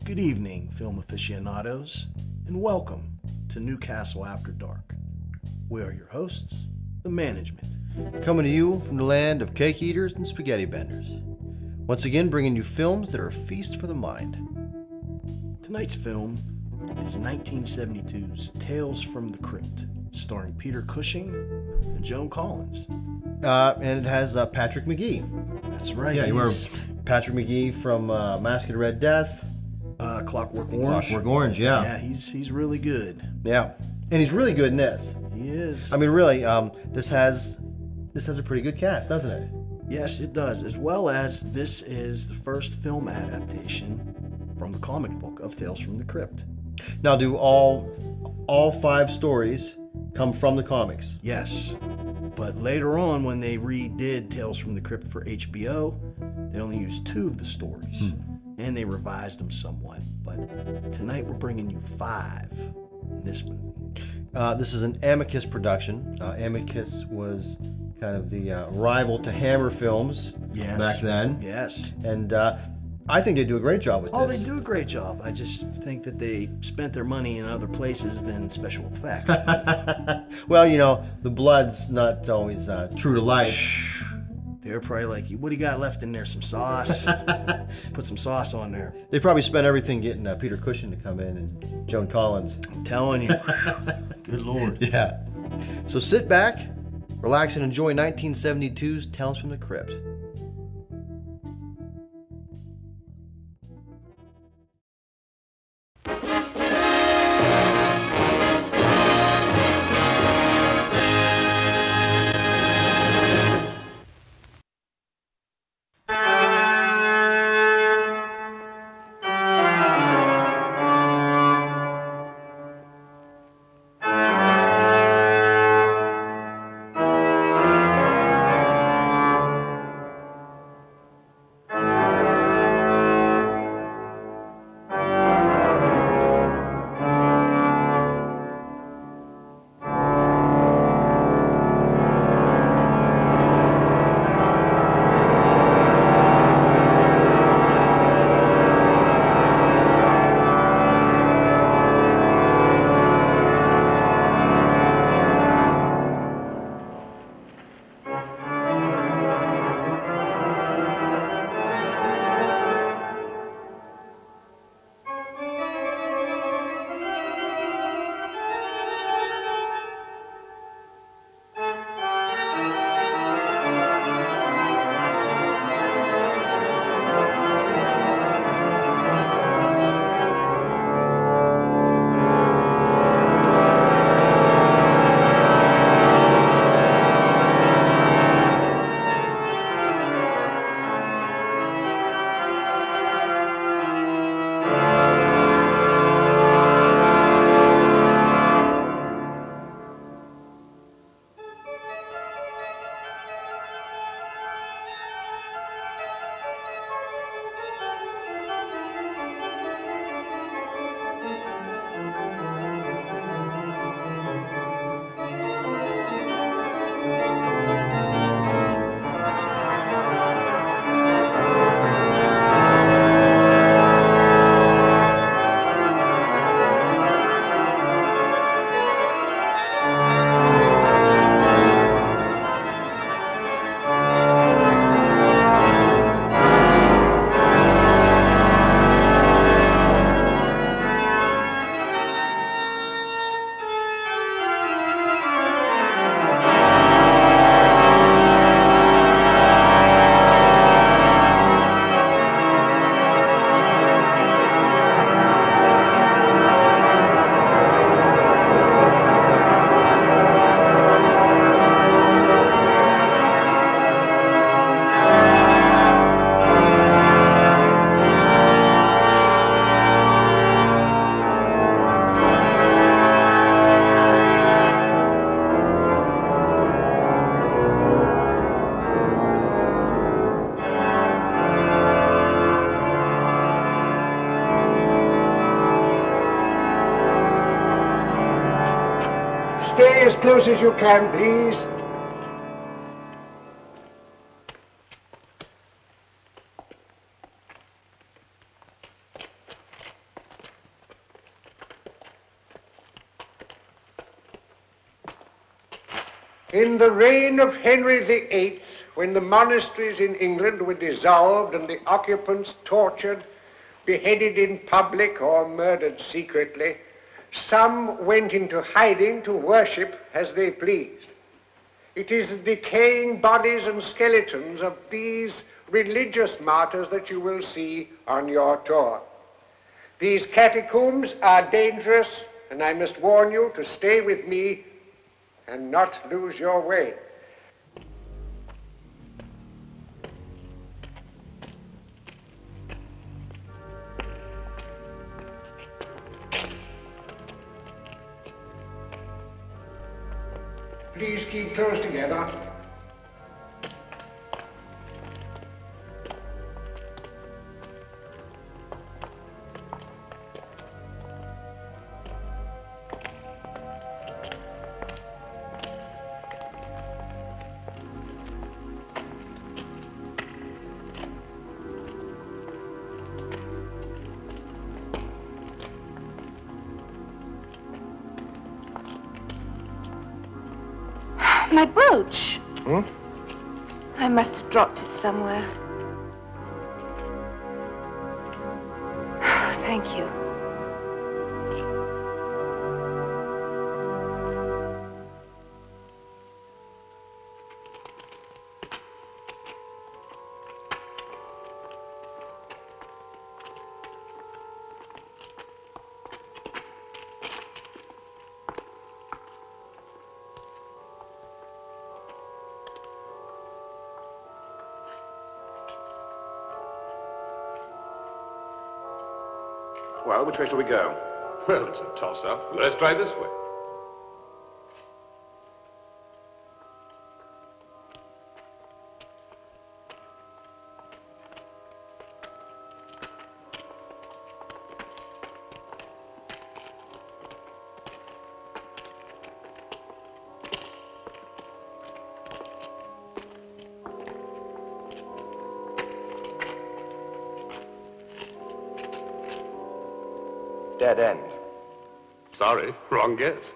Good evening, film aficionados, and welcome to Newcastle After Dark. We are your hosts, the management. Coming to you from the land of cake eaters and spaghetti benders. Once again, bringing you films that are a feast for the mind. Tonight's film is 1972's Tales from the Crypt, starring Peter Cushing and Joan Collins. And it has Patrick McGee. That's right. Yeah, you remember Patrick McGee from Mask of Red Death. Clockwork Orange. Clockwork Orange, yeah. Yeah, he's really good. Yeah, and he's really good in this. He is. I mean, really, this has a pretty good cast, doesn't it? Yes, it does. As well as this is the first film adaptation from the comic book of Tales from the Crypt. Now, do all 5 stories come from the comics? Yes, but later on, when they redid Tales from the Crypt for HBO, they only used 2 of the stories. And they revised them somewhat. But tonight we're bringing you 5 in this movie. This is an Amicus production. Amicus was kind of the rival to Hammer Films back then. Yes. And I think they do a great job with this. Oh, they do a great job. I just think that they spent their money in other places than special effects. Well, you know, the blood's not always true to life. They're probably like, what do you got left in there? Some sauce? Put some sauce on there. They probably spent everything getting Peter Cushing to come in and Joan Collins. I'm telling you. Good Lord. Yeah. So sit back, relax, and enjoy 1972's Tales from the Crypt. close as you can, please. In the reign of Henry VIII, when the monasteries in England were dissolved and the occupants tortured, beheaded in public or murdered secretly, some went into hiding to worship as they pleased. It is the decaying bodies and skeletons of these religious martyrs that you will see on your tour. These catacombs are dangerous, and I must warn you to stay with me and not lose your way. Please keep close together. My brooch. Hmm? I must have dropped it somewhere. Thank you. Well, which way shall we go? Well, it's a toss-up. Let's try this way. Dead end. Sorry, wrong guess.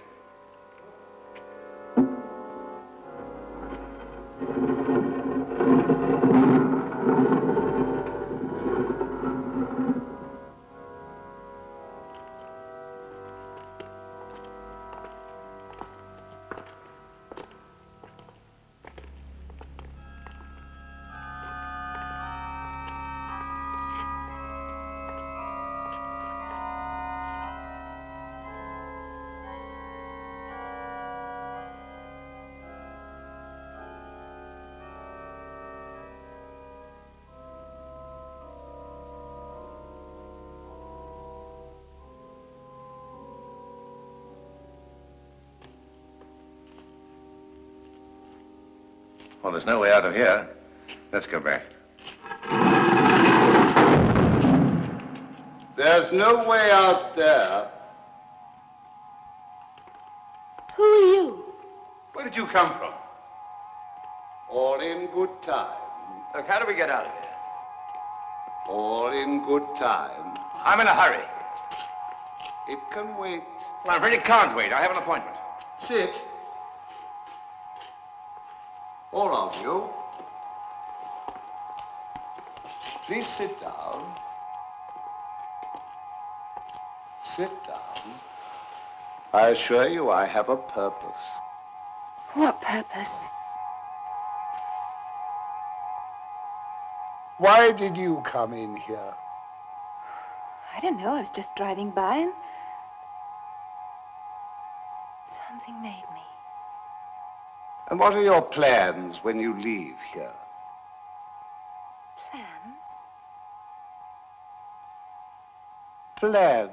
Well, there's no way out of here. Let's go back. There's no way out there. Who are you? Where did you come from? All in good time. Look, how do we get out of here? All in good time. I'm in a hurry. It can wait. Well, I'm afraid it can't wait. I have an appointment. Sit. All of you. Please sit down. Sit down. I assure you I have a purpose. What purpose? Why did you come in here? I don't know. I was just driving by and something made me. And what are your plans when you leave here? Plans? Plans.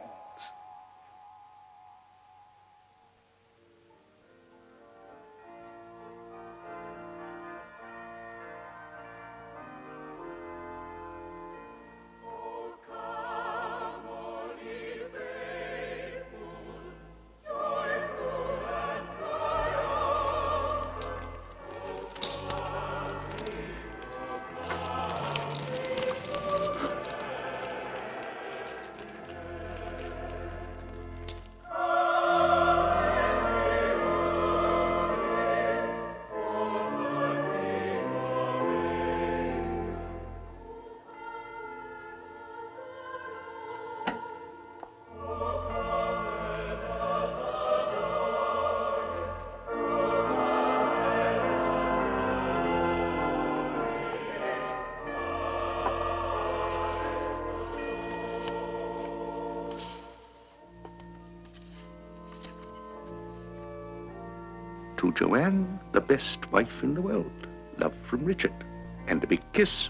To Joanne, the best wife in the world. Love from Richard. And a big kiss.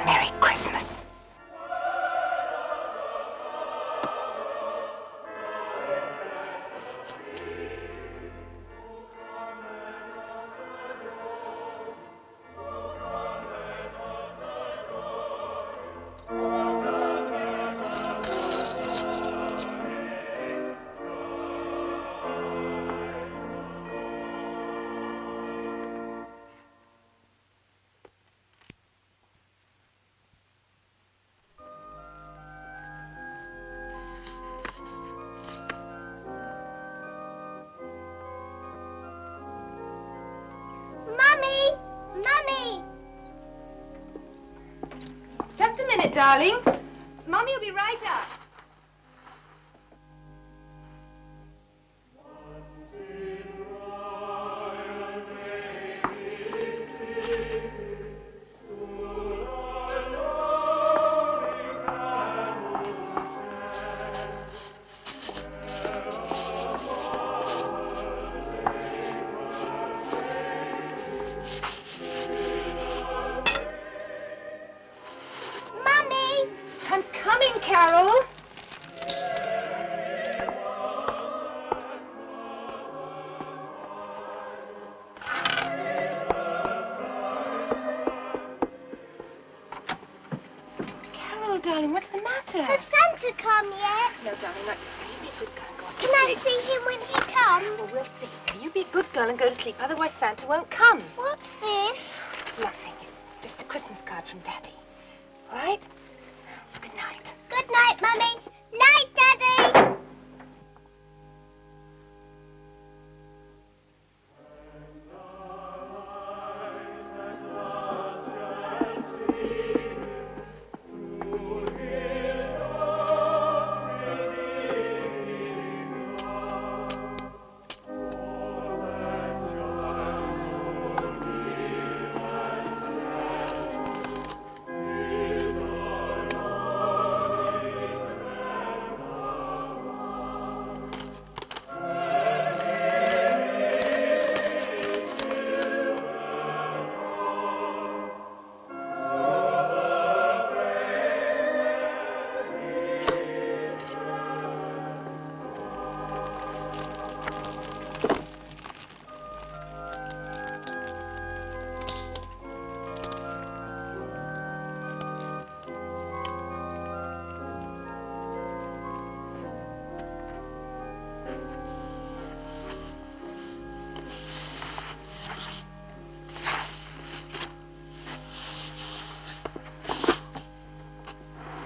Merry Christmas. Just a minute, darling. Mommy will be right up. Carol? Carol, darling, what's the matter? Has Santa come yet? No, darling, not yet. You be a good girl and go to Can sleep. I see him when he comes? Well, we'll see. Now, you be a good girl and go to sleep, otherwise Santa won't come. What's this? Nothing. It's just a Christmas card from Daddy. All right? Good night. Good night, Mummy. Night, Daddy.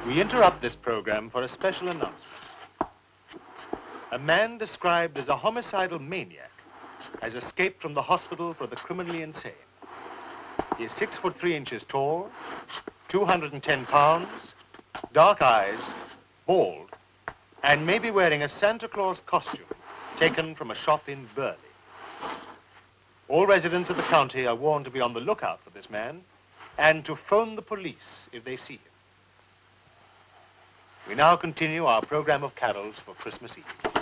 We interrupt this program for a special announcement. A man described as a homicidal maniac has escaped from the hospital for the criminally insane. He is 6'3" tall, 210 pounds, dark eyes, bald, and may be wearing a Santa Claus costume taken from a shop in Burley. All residents of the county are warned to be on the lookout for this man and to phone the police if they see him. We now continue our program of carols for Christmas Eve.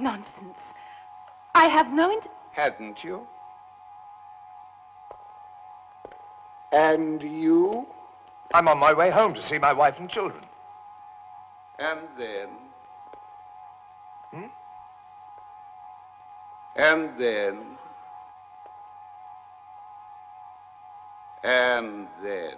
Nonsense. I have no Hadn't you? And you? I'm on my way home to see my wife and children. And then? Hmm? And then? And then?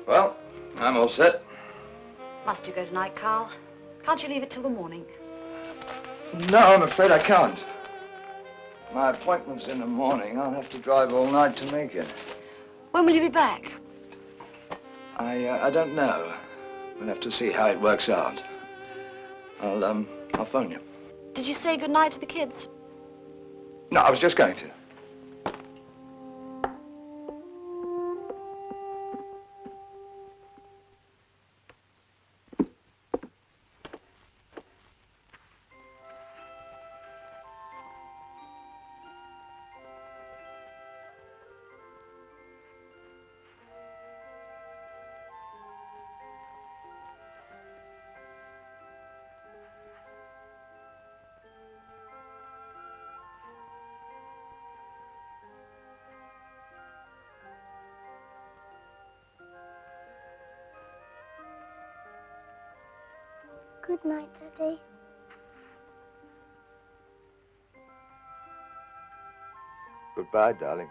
Well, I'm all set. Must you go tonight, Carl? Can't you leave it till the morning? No, I'm afraid I can't. My appointment's in the morning. I'll have to drive all night to make it. When will you be back? I don't know. We'll have to see how it works out. I'll phone you. Did you say goodnight to the kids? No, I was just going to. Good night, Daddy. Goodbye, darling.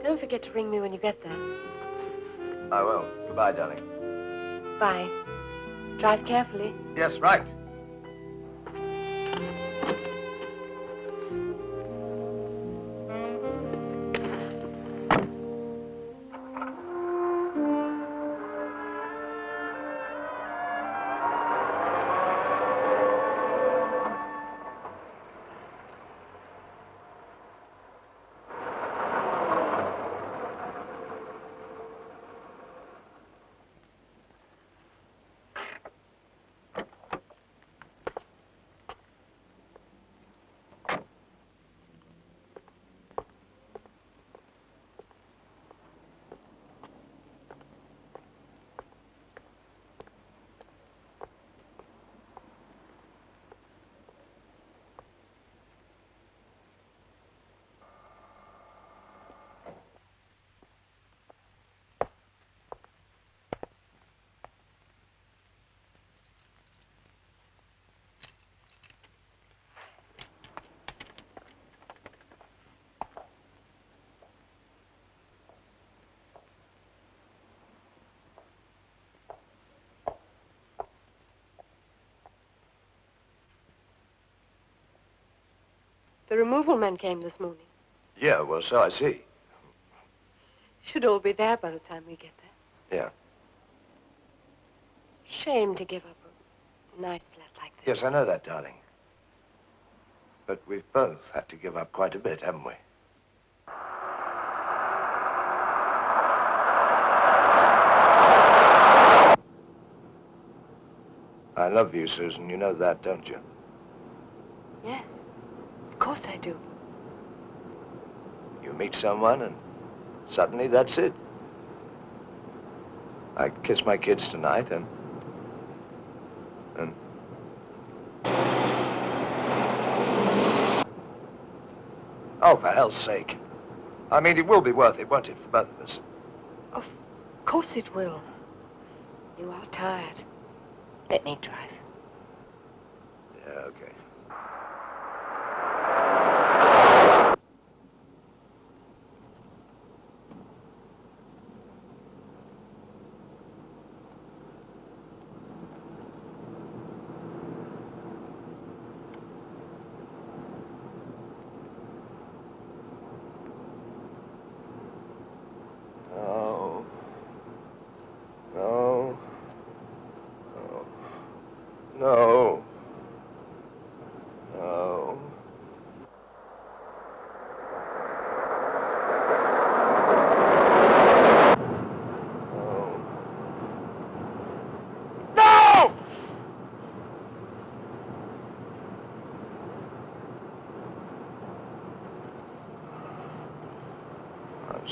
Don't forget to ring me when you get there. I will. Goodbye, darling. Bye. Drive carefully. Yes, right. The removal men came this morning. Yeah, well, so I see. Should all be there by the time we get there. Yeah. Shame to give up a nice flat like this. Yes, I know that, darling. But we've both had to give up quite a bit, haven't we? I love you, Susan. You know that, don't you? Yes, of course I do. You meet someone and suddenly that's it. I kiss my kids tonight and... Oh, for hell's sake. I mean, it will be worth it, won't it, for both of us? Of course it will. You are tired. Let me drive. Yeah, okay.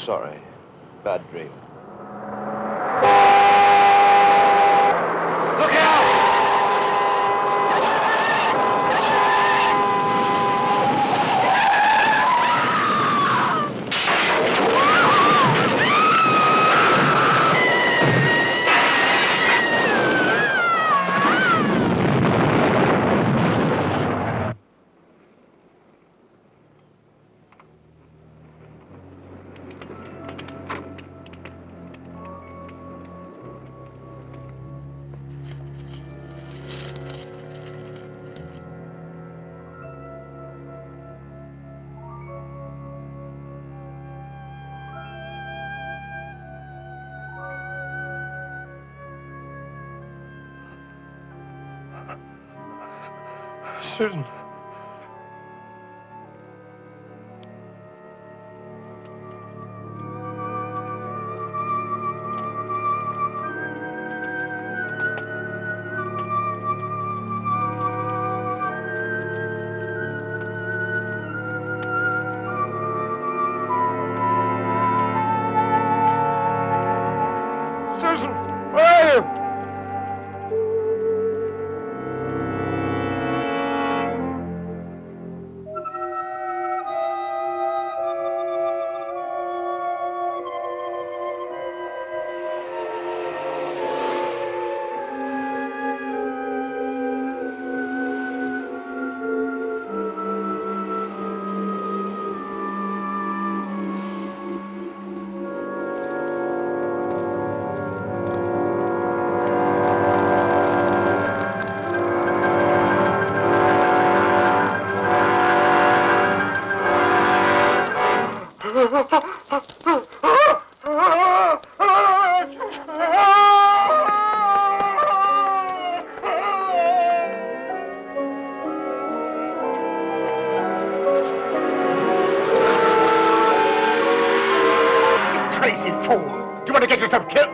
sorry. Bad dream. Look out! Susan. Susan, where are you? Crazy fool! Do you want to get yourself killed?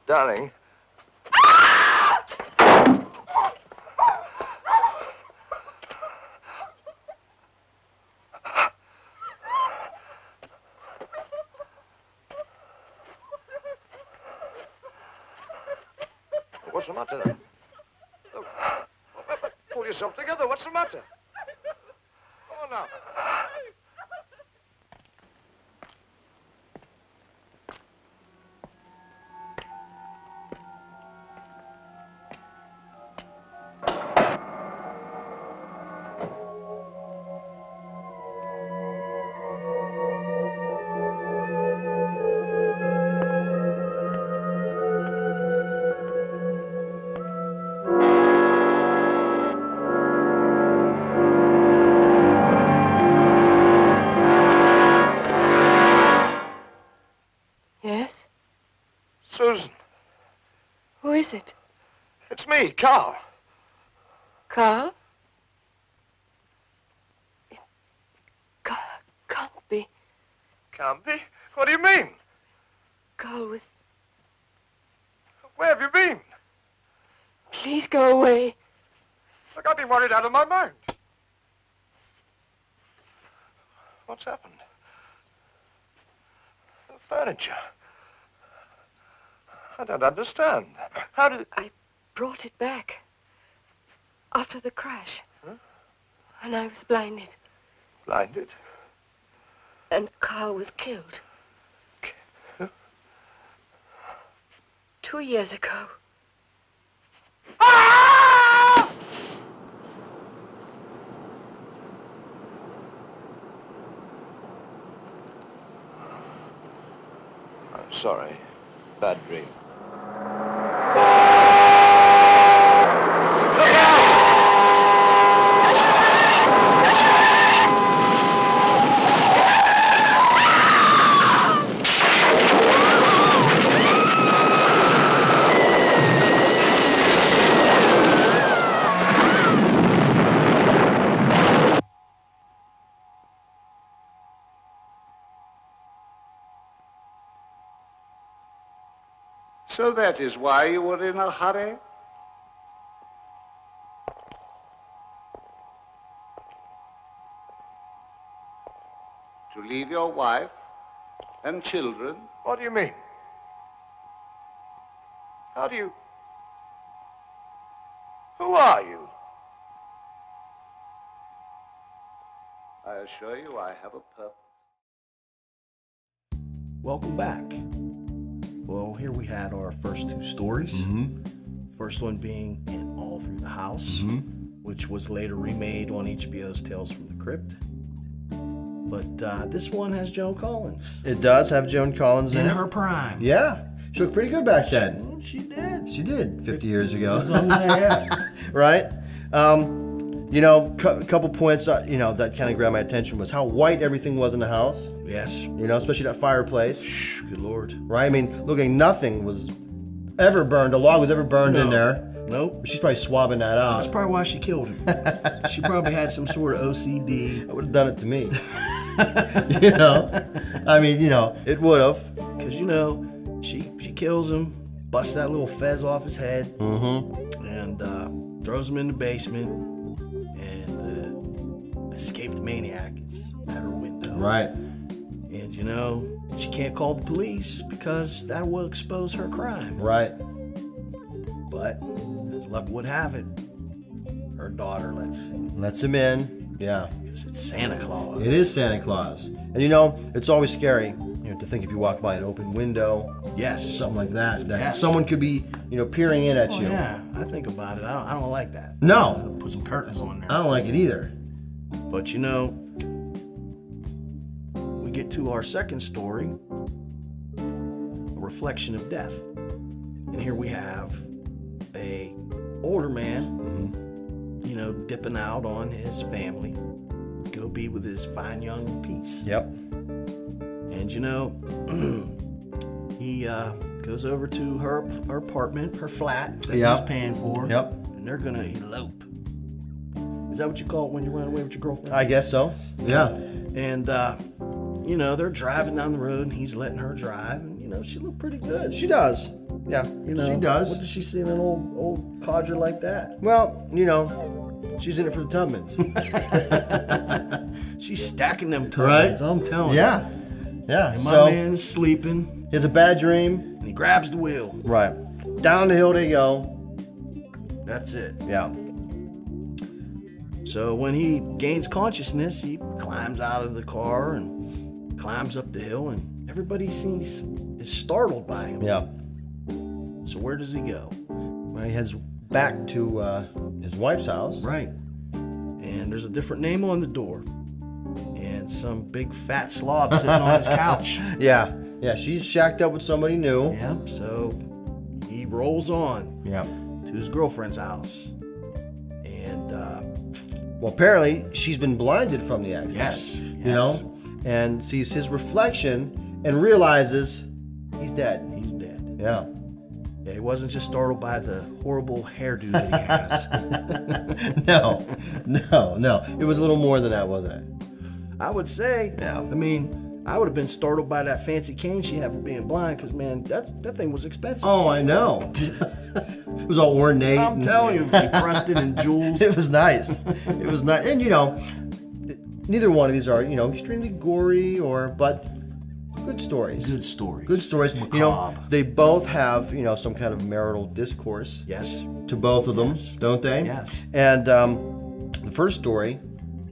Darling. What's the matter then? Look, pull yourself together. What's the matter? Come on now. Susan. Who is it? It's me, Carl. Carl? It can't be. Can't be? What do you mean? Carl was... Where have you been? Please go away. Look, I've been worried out of my mind. What's happened? The furniture. I don't understand. How did... I brought it back. After the crash. Huh? And I was blinded. Blinded? And Carl was killed. Huh? 2 years ago. Ah! I'm sorry. Bad dream. So that is why you were in a hurry? To leave your wife and children? What do you mean? How do you... Who are you? I assure you I have a purpose. Welcome back. Well, here we had our first two stories. First one being in All Through the House, which was later remade on HBO's Tales from the Crypt. But this one has Joan Collins. It does have Joan Collins in it. In her prime. Yeah. She looked pretty good back then. She did. She did 50 years ago. Yeah. Right? You know, a couple points, you know, that kind of grabbed my attention was how white everything was in the house. Yes. You know, especially that fireplace. Good Lord. Right? I mean, looking, nothing was ever burned. A log was ever burned in there. Nope. She's probably swabbing that out. That's probably why she killed him. She probably had some sort of OCD. That would have done it to me. You know? I mean, you know, it would have. Because, you know, she kills him, busts that little fez off his head, and throws him in the basement. Escaped maniac is at her window. Right. And you know, she can't call the police because that will expose her crime. Right. But as luck would have it, her daughter lets him in. Lets him in. Yeah. Because it's Santa Claus. It is Santa Claus. And you know, it's always scary, you know, to think if you walk by an open window. Yes. Something like that. That someone could be, you know, peering in at you. Yeah, I think about it. I don't like that. No. Put some curtains on there. I don't like it either. But you know, we get to our second story, a reflection of death. And here we have a older man, you know, dipping out on his family, go be with his fine young piece. Yep. And you know, he goes over to her apartment, her flat that he's paying for. Yep. And they're gonna elope. Is that what you call it when you run away with your girlfriend? I guess so. Yeah. And, you know, they're driving down the road and he's letting her drive. And, you know, she looked pretty good. She does. Yeah, you know, she does. What does she see in an old codger like that? Well, you know, she's in it for the Tubmans. She's stacking them Tubmans, I'm telling you. Yeah. Yeah. And my man is sleeping. He has a bad dream. And he grabs the wheel. Right. Down the hill they go. That's it. Yeah. So when he gains consciousness, he climbs out of the car and climbs up the hill, and everybody is startled by him. Yeah. So where does he go? Well, he heads back to his wife's house. Right. And there's a different name on the door. And some big fat slob sitting on his couch. Yeah. Yeah, she's shacked up with somebody new. Yep. So he rolls on to his girlfriend's house. And well, apparently she's been blinded from the accident. Yes. You know, and sees his reflection and realizes he's dead. He's dead. Yeah. Yeah, he wasn't just startled by the horrible hairdo that he has. No. It was a little more than that, wasn't it? I would say. Yeah. I mean, I would have been startled by that fancy cane she had for being blind, because, man, that thing was expensive. Oh, I know. It was all ornate. I'm telling you, encrusted in jewels. It was nice. It was nice. And, you know, neither one of these are, you know, extremely gory but good stories. Good stories. Good stories. Macabre. You know, they both have, you know, some kind of marital discourse. Yes. To both of them, don't they? Yes. And the first story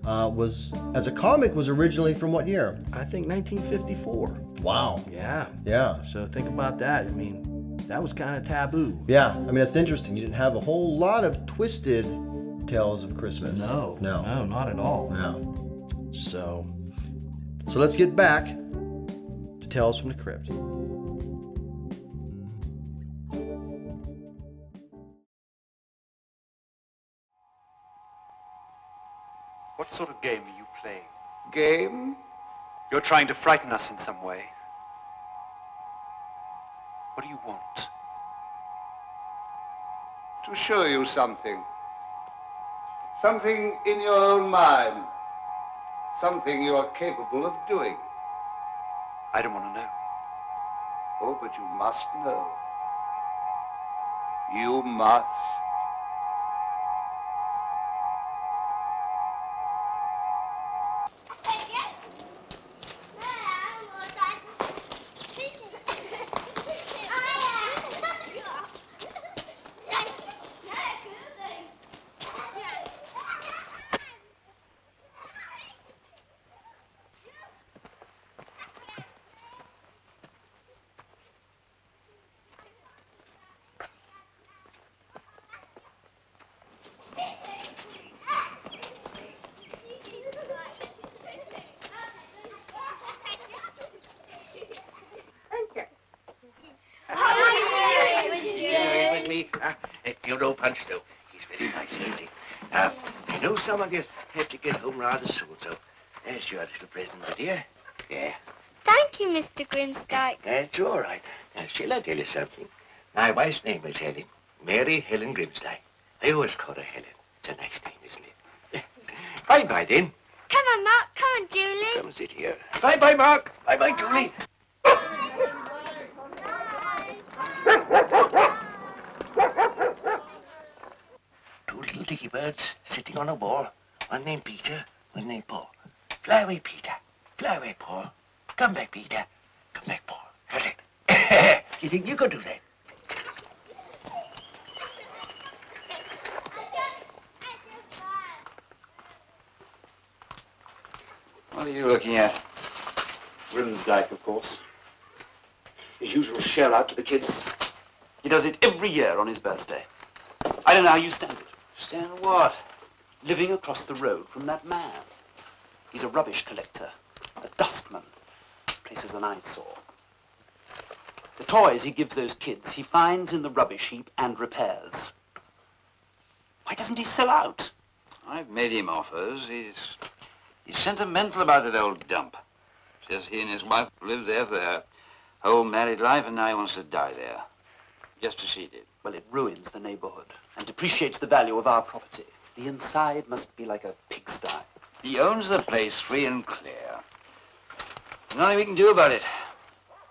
was, as a comic, was originally from what year? I think 1954. Wow. Yeah. Yeah. So think about that. I mean, that was kind of taboo. Yeah. I mean, that's interesting. You didn't have a whole lot of twisted tales of Christmas. No, not at all. No. So let's get back to Tales from the Crypt. What sort of game are you playing? Game? You're trying to frighten us in some way. What do you want? To show you something. Something in your own mind. Something you are capable of doing. I don't want to know. Oh, but you must know. You must. Theodore Punch, though. He's very nice, isn't he? I know some of you have to get home rather soon, so there's your little present, my dear. Yeah. Thank you, Mr. Grymsdyke. That's all right. Now, shall I tell you something? My wife's name is Helen. Mary Helen Grymsdyke. I always call her Helen. It's a nice name, isn't it? Bye-bye, then. Come on, Mark. Come on, Julie. Come sit here. Bye-bye, Mark. Bye-bye, Julie. Two little dicky birds sitting on a wall. One named Peter, one named Paul. Fly away, Peter. Fly away, Paul. Come back, Peter. Come back, Paul. That's it. You think you could do that? What are you looking at? Grymsdyke, of course. His usual shell out to the kids. He does it every year on his birthday. I don't know how you stand it. Stand what? Living across the road from that man. He's a rubbish collector, a dustman, places an eyesore. The toys he gives those kids, he finds in the rubbish heap and repairs. Why doesn't he sell out? I've made him offers. He's sentimental about that old dump. Says he and his wife lived there for their whole married life, and now he wants to die there. Just as she did. Well, it ruins the neighborhood and depreciates the value of our property. The inside must be like a pigsty. He owns the place free and clear. Nothing we can do about it.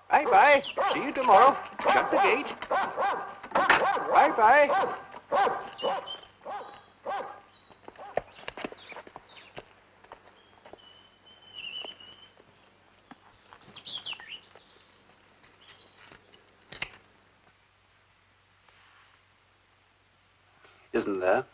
Bye-bye. See you tomorrow. Shut the gate. Bye-bye. Isn't there?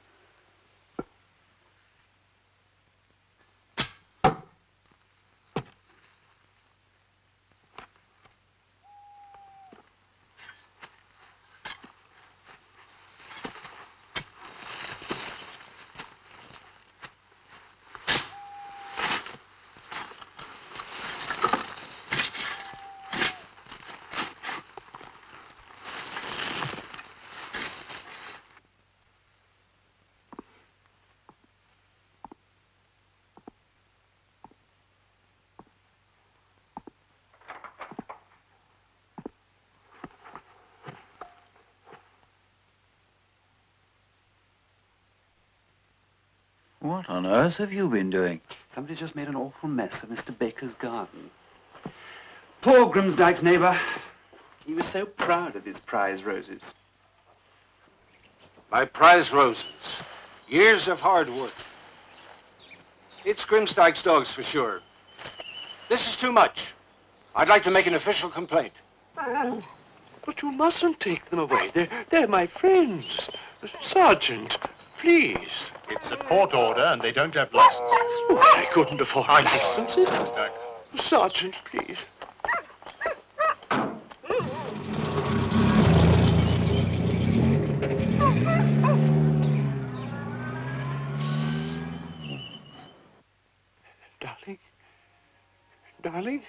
What on earth have you been doing? Somebody's just made an awful mess of Mr. Baker's garden. Poor Grymsdyke's neighbor. He was so proud of his prize roses. My prize roses. Years of hard work. It's Grymsdyke's dogs for sure. This is too much. I'd like to make an official complaint. But you mustn't take them away. They're my friends. Sergeant, please. It's a court order and they don't have licenses. Oh, I couldn't afford licenses. Sergeant, please. Darling? Darling?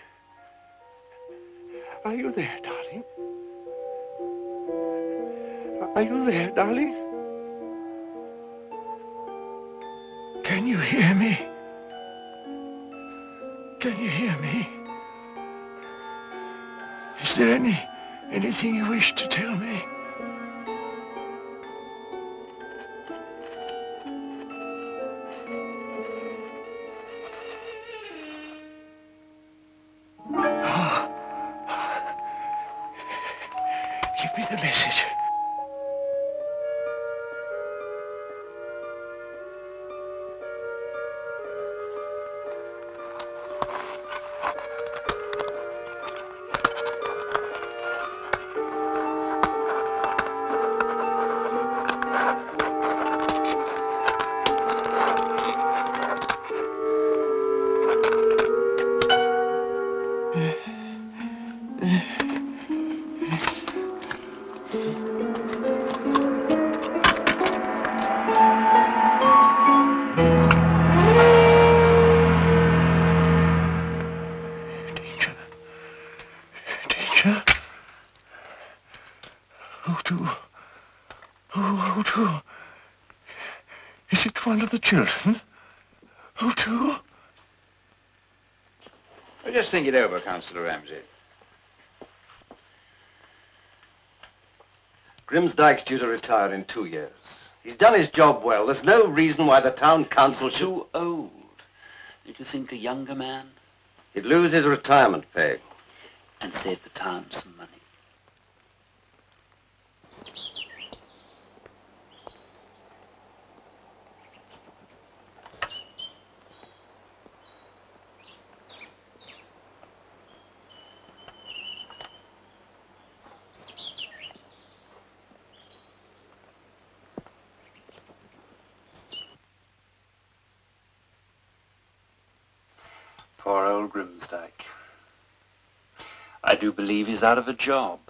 Are you there, darling? Are you there, darling? Can you hear me? Can you hear me? Is there anything you wish to tell me? Give me the message. one of the children? Who to? Well, just think it over, Councillor Ramsey. Grymsdyke's due to retire in 2 years. He's done his job well. There's no reason why the town council should... Too old. Did you think a younger man? He'd lose his retirement pay. And save the town some money. Poor old Grymsdyke. I do believe he's out of a job.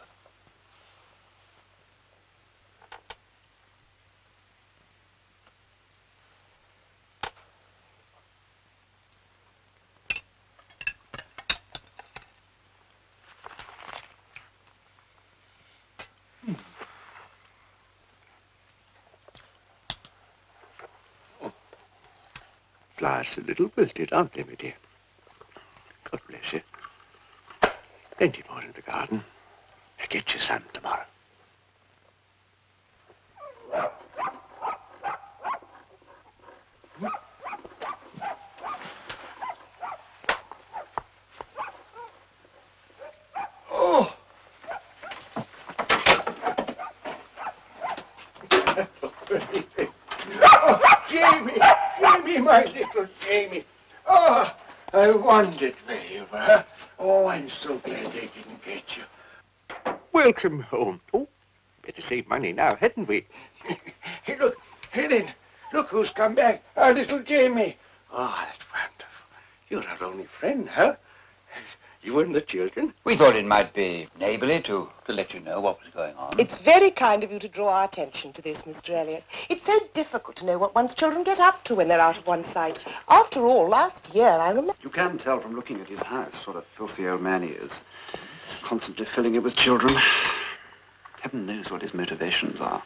Flowers a little wilted, aren't they, my dear? God bless you. Plenty more in the garden. I'll get you some tomorrow. Oh! Oh, Jamie! Jamie, my little Jamie! Oh, I wondered where you were. Oh, I'm so glad they didn't get you. Welcome home. Oh, better save money now, hadn't we? Hey, look, Helen, look who's come back. Our little Jamie. Oh, that's wonderful. You're our only friend, huh? You and the children? We thought it might be neighborly to let you know what was going on. It's very kind of you to draw our attention to this, Mr. Elliot. It's so difficult to know what one's children get up to when they're out of one's sight. After all, last year, I remember... You can tell from looking at his house what a filthy old man he is. Constantly filling it with children. Heaven knows what his motivations are.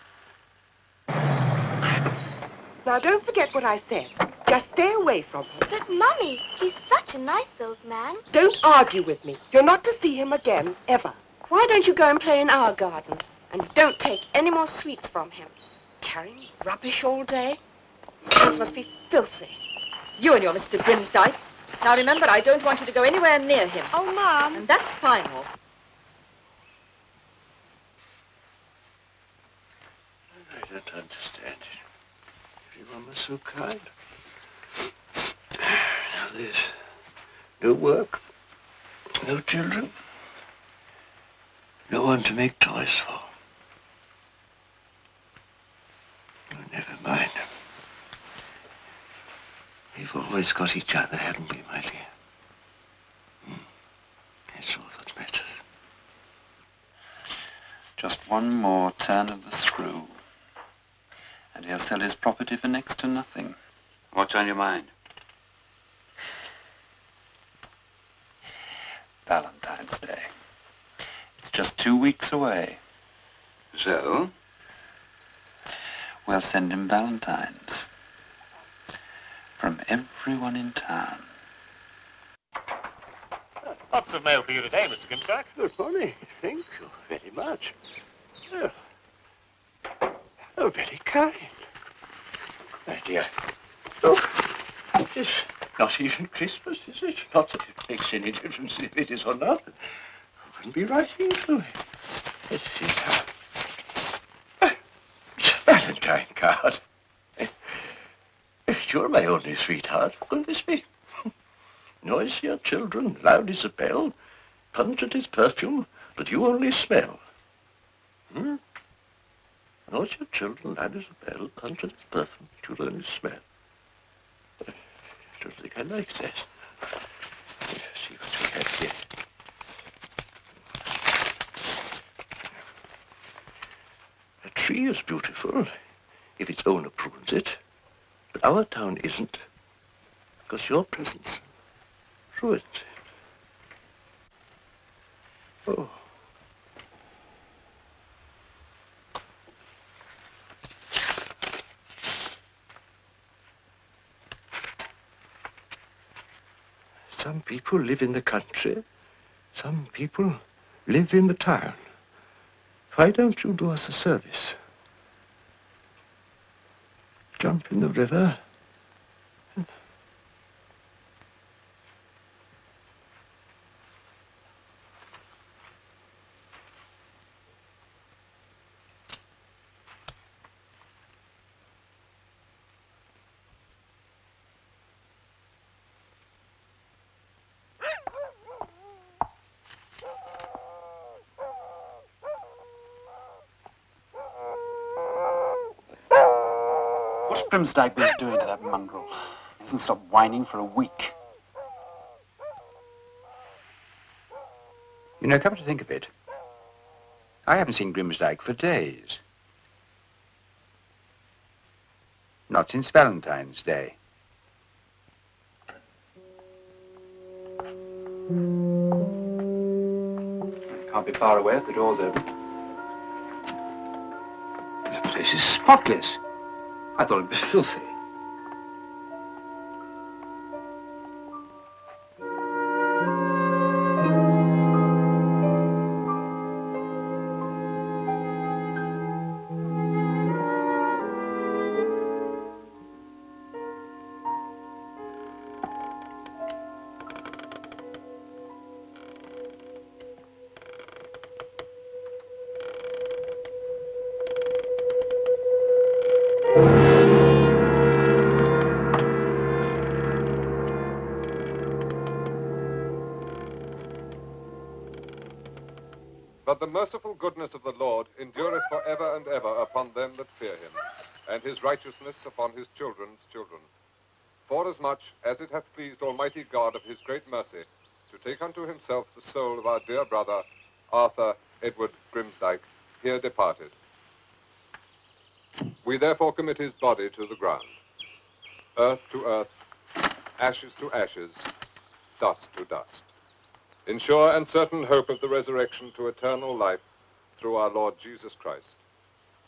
Now, don't forget what I said. Just stay away from him. But, Mummy, he's such a nice old man. Don't argue with me. You're not to see him again, ever. Why don't you go and play in our garden? And don't take any more sweets from him. Carrying rubbish all day. His hands must be filthy. You and your Mr. Grymsdyke. Now remember, I don't want you to go anywhere near him. Oh, Mom. And that's final. I don't understand it. Everyone was so kind. Now there's no work, no children, no one to make toys for. Oh, never mind. We've always got each other, haven't we, my dear? That's all that matters. Just one more turn of the screw. And he'll sell his property for next to nothing. What's on your mind? Valentine's Day. It's just 2 weeks away. So? We'll send him valentines. From everyone in town. Lots of mail for you today, Mr. Grymsdyke. Good morning. Thank you very much. Oh, oh, very kind. My dear, look, it's not even Christmas, is it? Not that it makes any difference if it is or not. I wouldn't be writing to it. Let's see how. It's a Valentine card. You're my only sweetheart, goodness me. Noisy are children, loud is a bell, pungent is perfume, but you only smell. Noisy are children, loud is a bell, pungent is perfume, but you only smell. I don't think I like that. Let's see what we have here. A tree is beautiful if its owner prunes it, but our town isn't, because your presence ruined it. Oh. Some people live in the country. Some people live in the town. Why don't you do us a service? Jump in the river. What's Grymsdyke been doing to that mongrel? He hasn't stopped whining for a week. You know, come to think of it, I haven't seen Grymsdyke for days. Not since Valentine's Day. Can't be far away if the door's open. The place is spotless. I thought it'd be filthy. But the merciful goodness of the Lord endureth for ever and ever upon them that fear him, and his righteousness upon his children's children. Forasmuch as it hath pleased Almighty God of his great mercy to take unto himself the soul of our dear brother, Arthur Edward Grymsdyke, here departed. We therefore commit his body to the ground, earth to earth, ashes to ashes, dust to dust, in sure and certain hope of the resurrection to eternal life through our Lord Jesus Christ,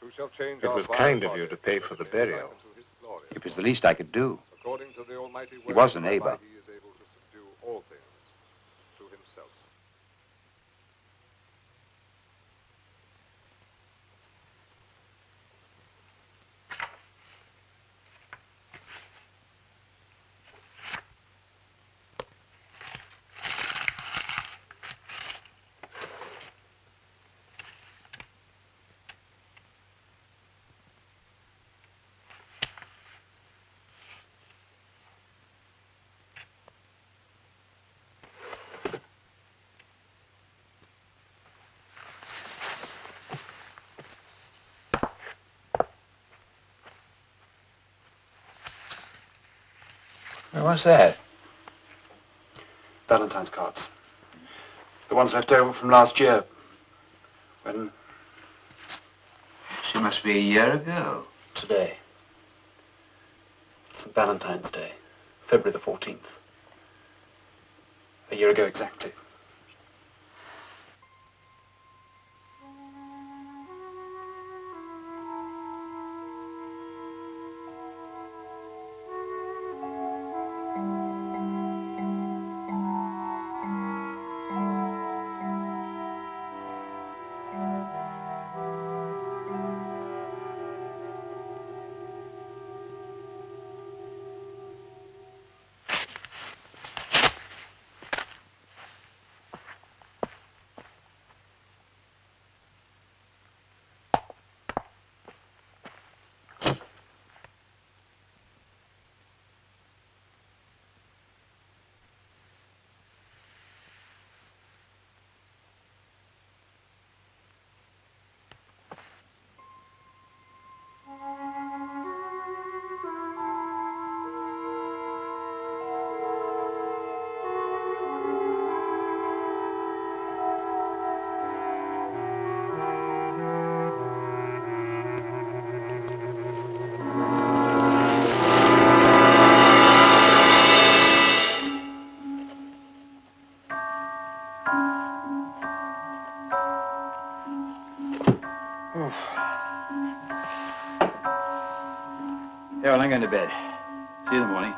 who shall change our It was vile kind of body you to pay for the burial. into his glory, It was the least I could do. according to the almighty He word was a whereby neighbor. he is able to subdue all things to himself. What's that? Valentine's cards. The ones left over from last year. When? She must be a year ago. Today. St. Valentine's Day. February the 14th. A year ago exactly. Yeah, well, I'm going to bed. See you in the morning.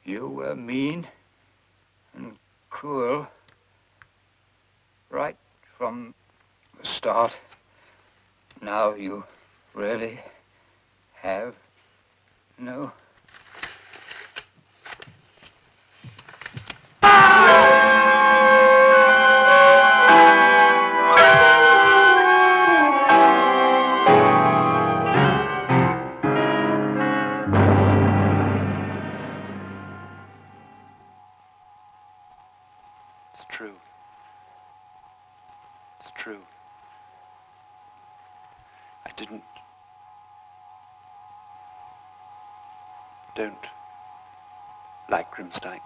You were mean and cruel right from the start. Now you really have no... It's true. It's true. I don't like Grymsdyke.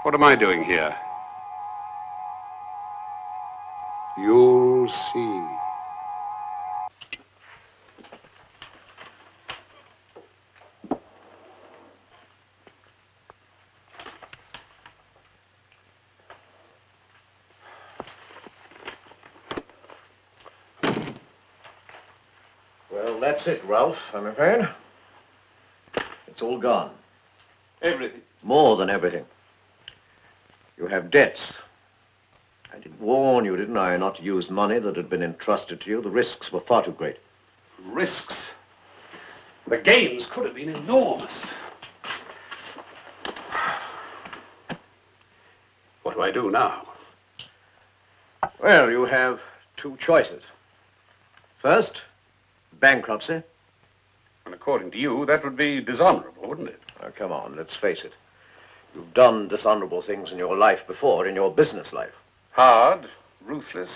What am I doing here? You'll see. Well, that's it, Ralph, I'm afraid. It's all gone. Everything. More than everything. You have debts. I did warn you, didn't I, not to use money that had been entrusted to you. The risks were far too great. Risks? The gains could have been enormous. What do I do now? Well, you have two choices. First, bankruptcy. And according to you, that would be dishonorable, wouldn't it? Now, come on, let's face it. You've done dishonorable things in your life before, in your business life. Hard, ruthless,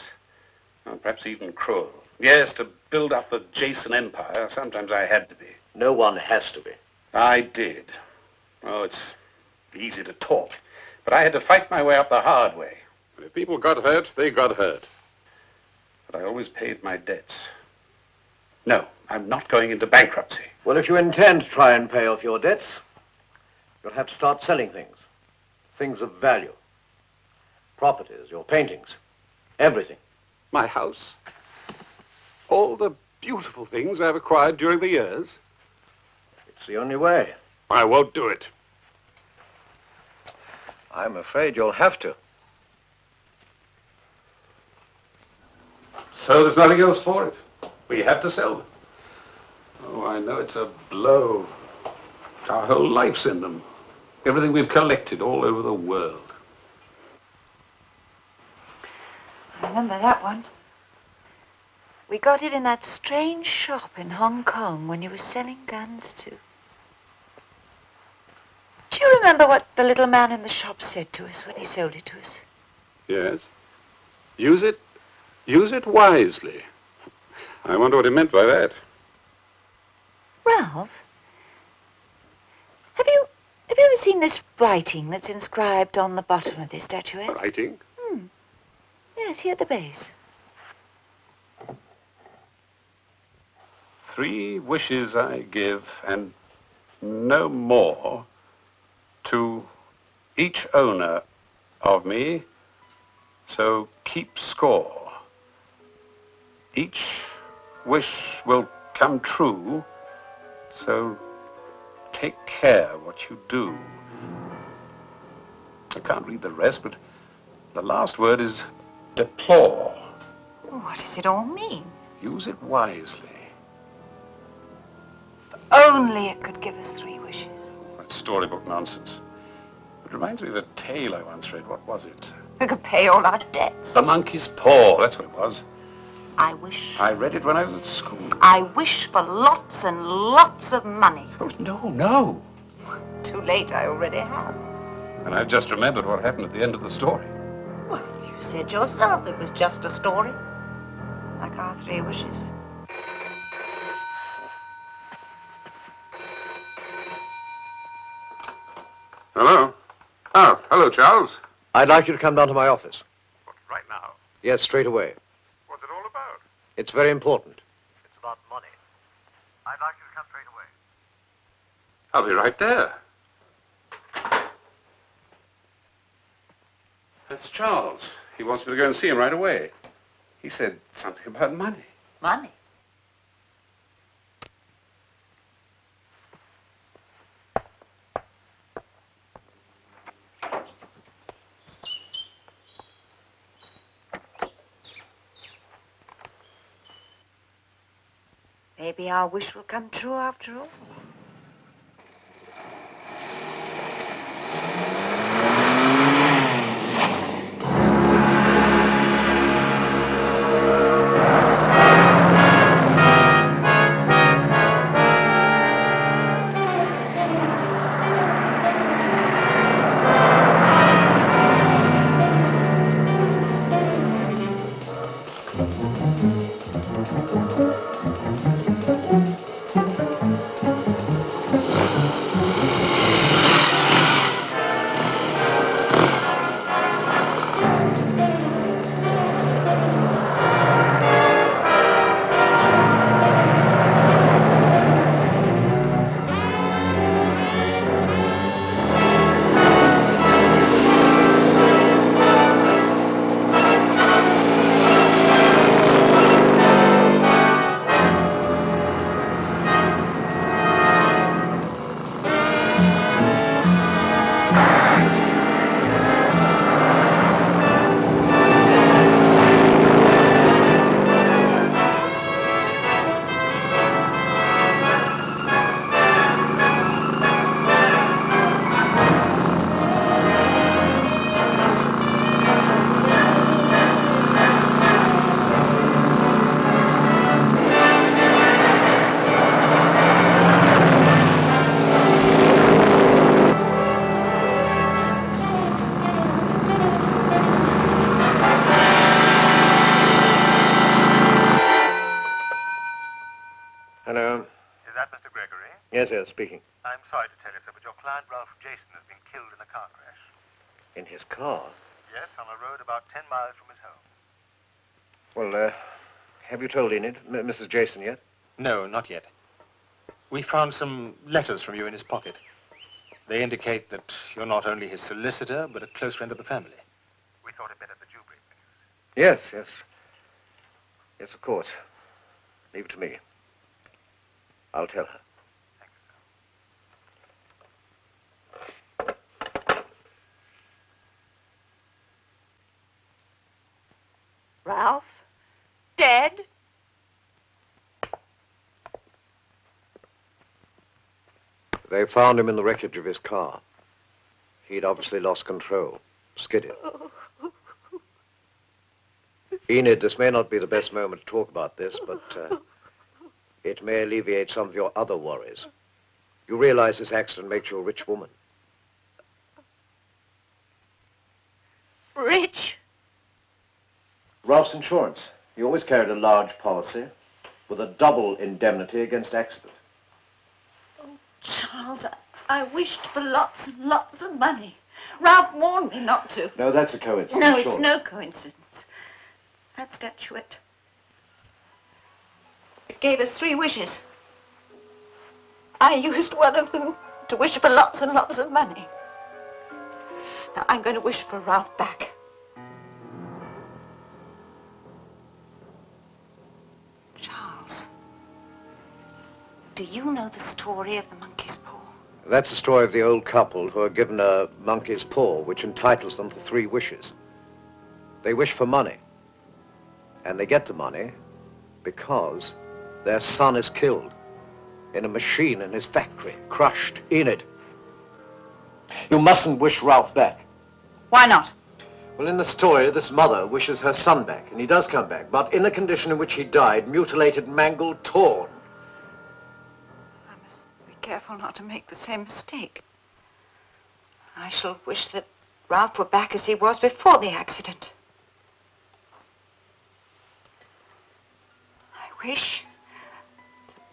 and perhaps even cruel. Yes, to build up the Jason empire, sometimes I had to be. No one has to be. I did. Oh, it's easy to talk, but I had to fight my way up the hard way. If people got hurt, they got hurt. But I always paid my debts. No, I'm not going into bankruptcy. Well, if you intend to try and pay off your debts, you'll have to start selling things. Things of value. Properties, your paintings, everything. My house. All the beautiful things I've acquired during the years. It's the only way. I won't do it. I'm afraid you'll have to. So there's nothing else for it. We have to sell them. Oh, I know it's a blow. Our whole life's in them. Everything we've collected all over the world. I remember that one. We got it in that strange shop in Hong Kong when you were selling guns too. Do you remember what the little man in the shop said to us when he sold it to us? Yes. Use it wisely. I wonder what he meant by that. Ralph, have you ever seen this writing that's inscribed on the bottom of this statuette? Writing? Yes, here at the base. 3 wishes I give, and no more, to each owner of me, so keep score. Each wish will come true, so take care what you do. I can't read the rest, but the last word is deplore. What does it all mean? Use it wisely. If only it could give us 3 wishes. That's storybook nonsense. It reminds me of a tale I once read. What was it? We could pay all our debts. The Monkey's Paw. That's what it was. I wish. I read it when I was at school. I wish for lots and lots of money. Oh, no. Too late, I already have. And I've just remembered what happened at the end of the story. Well, you said yourself it was just a story. Like our 3 wishes. Hello? Oh, hello, Charles. I'd like you to come down to my office. What, right now? Yes, straight away. What's it all about? It's very important. It's about money. I'd like you to come straight away. I'll be right there. That's Charles. He wants me to go and see him right away. He said something about money. Money? Maybe our wish will come true after all. Yes, speaking. I'm sorry to tell you, sir, but your client, Ralph Jason, has been killed in a car crash. In his car? Yes, on a road about 10 miles from his home. Well, have you told Enid, Mrs. Jason, yet? No, not yet. We found some letters from you in his pocket. They indicate that you're not only his solicitor, but a close friend of the family. We thought it better that you break the news. Yes, yes. Yes, of course. Leave it to me. I'll tell her. Ralph? Dead? They found him in the wreckage of his car. He'd obviously lost control, skidded. Enid, this may not be the best moment to talk about this, but it may alleviate some of your other worries. You realize this accident makes you a rich woman. Rich? Ralph's insurance. He always carried a large policy with a double indemnity against accident. Oh, Charles, I wished for lots and lots of money. Ralph warned me not to. No, that's a coincidence. No, surely. it's no coincidence. That statuette. It gave us 3 wishes. I used one of them to wish for lots and lots of money. Now, I'm going to wish for Ralph back. Charles, do you know the story of the monkey's paw? That's the story of the old couple who are given a monkey's paw, which entitles them to 3 wishes. They wish for money, and they get the money because their son is killed in a machine in his factory, crushed in it. You mustn't wish Ralph back. Why not? Well, in the story, this mother wishes her son back, and he does come back, but in the condition in which he died, mutilated, mangled, torn. I must be careful not to make the same mistake. I shall wish that Ralph were back as he was before the accident. I wish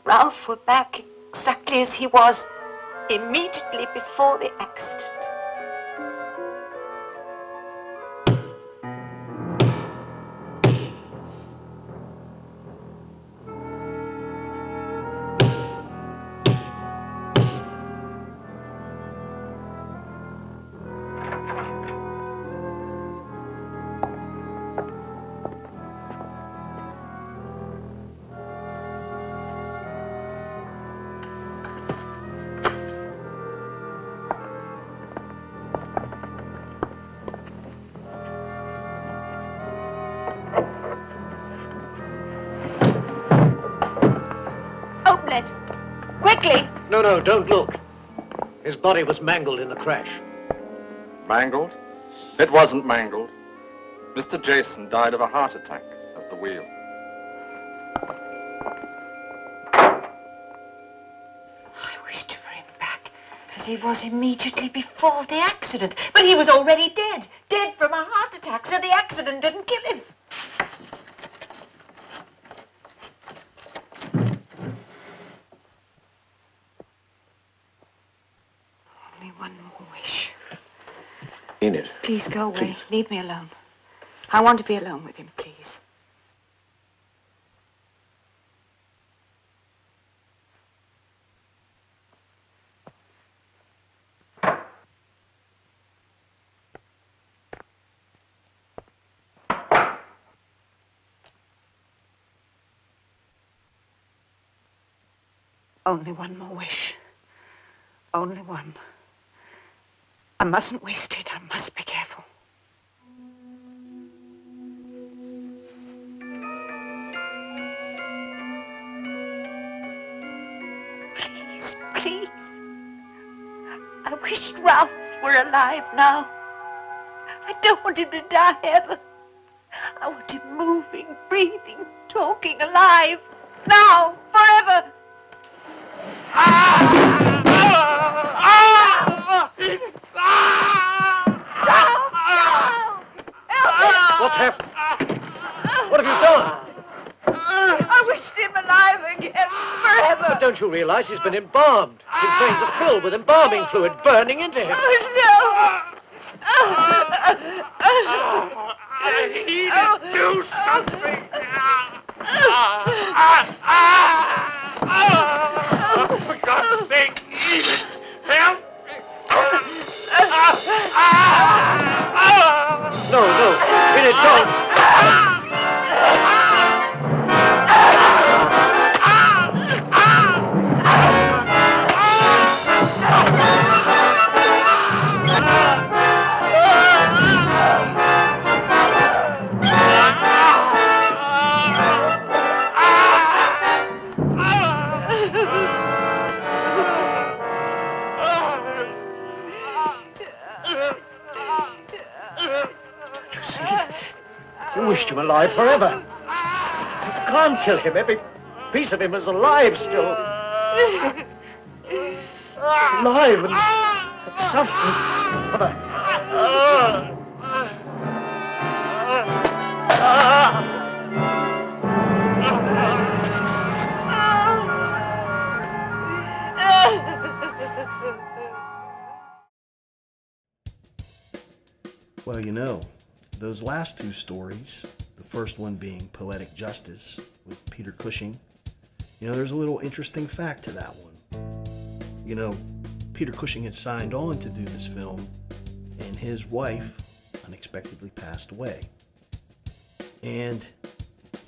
Ralph were back exactly as he was immediately before the accident. quickly. No, don't look. His body was mangled in the crash. Mangled? It wasn't mangled. Mr. Jason died of a heart attack at the wheel. I wished for him back as he was immediately before the accident. But he was already dead. Dead from a heart attack, so the accident didn't kill him. Only one more wish. Enid. Please go away. Leave me alone. I want to be alone with him, please. Only one more wish. Only one. I mustn't waste it. I must be careful. Please, please. I wish Ralph were alive now. I don't want him to die ever. I want him moving, breathing, talking, alive. Now, forever. What's happened? What have you done? I wished him alive again, forever. But don't you realize he's been embalmed? His veins are filled with embalming fluid burning into him. Oh, I need to do something. For God's sake, Edith, help me. No, Enid, don't. You wished him alive forever. You can't kill him. Every piece of him is alive still. Alive and suffering. Well, you know, those last two stories, the first one being Poetic Justice with Peter Cushing, you know, there's a little interesting fact to that one. You know, Peter Cushing had signed on to do this film, and his wife unexpectedly passed away. And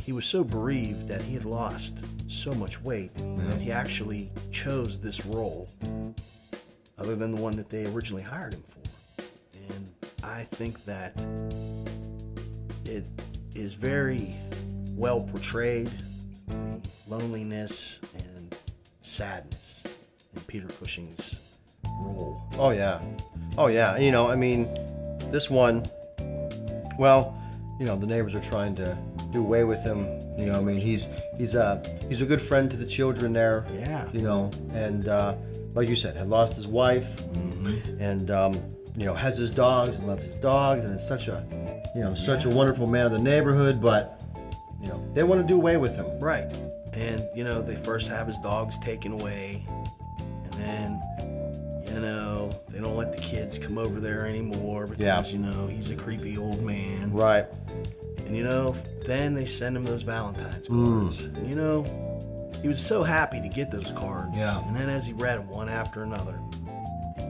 he was so bereaved that he had lost so much weight that he actually chose this role other than the one that they originally hired him for. And I think that it is very well portrayed, the loneliness and sadness in Peter Cushing's role. Oh yeah. You know, I mean, this one, well, you know, the neighbors are trying to do away with him. You know, I mean, he's a good friend to the children there. Yeah. You know, and like you said, had lost his wife, and you know, has his dogs and loves his dogs, and is such a, you know, such a wonderful man of the neighborhood. But you know, they want to do away with him. Right. And you know, they first have his dogs taken away, and then, you know, they don't let the kids come over there anymore because, you know, he's a creepy old man. Right. And, you know, then they send him those Valentine's cards. And, you know, he was so happy to get those cards. Yeah. And then as he read them one after another.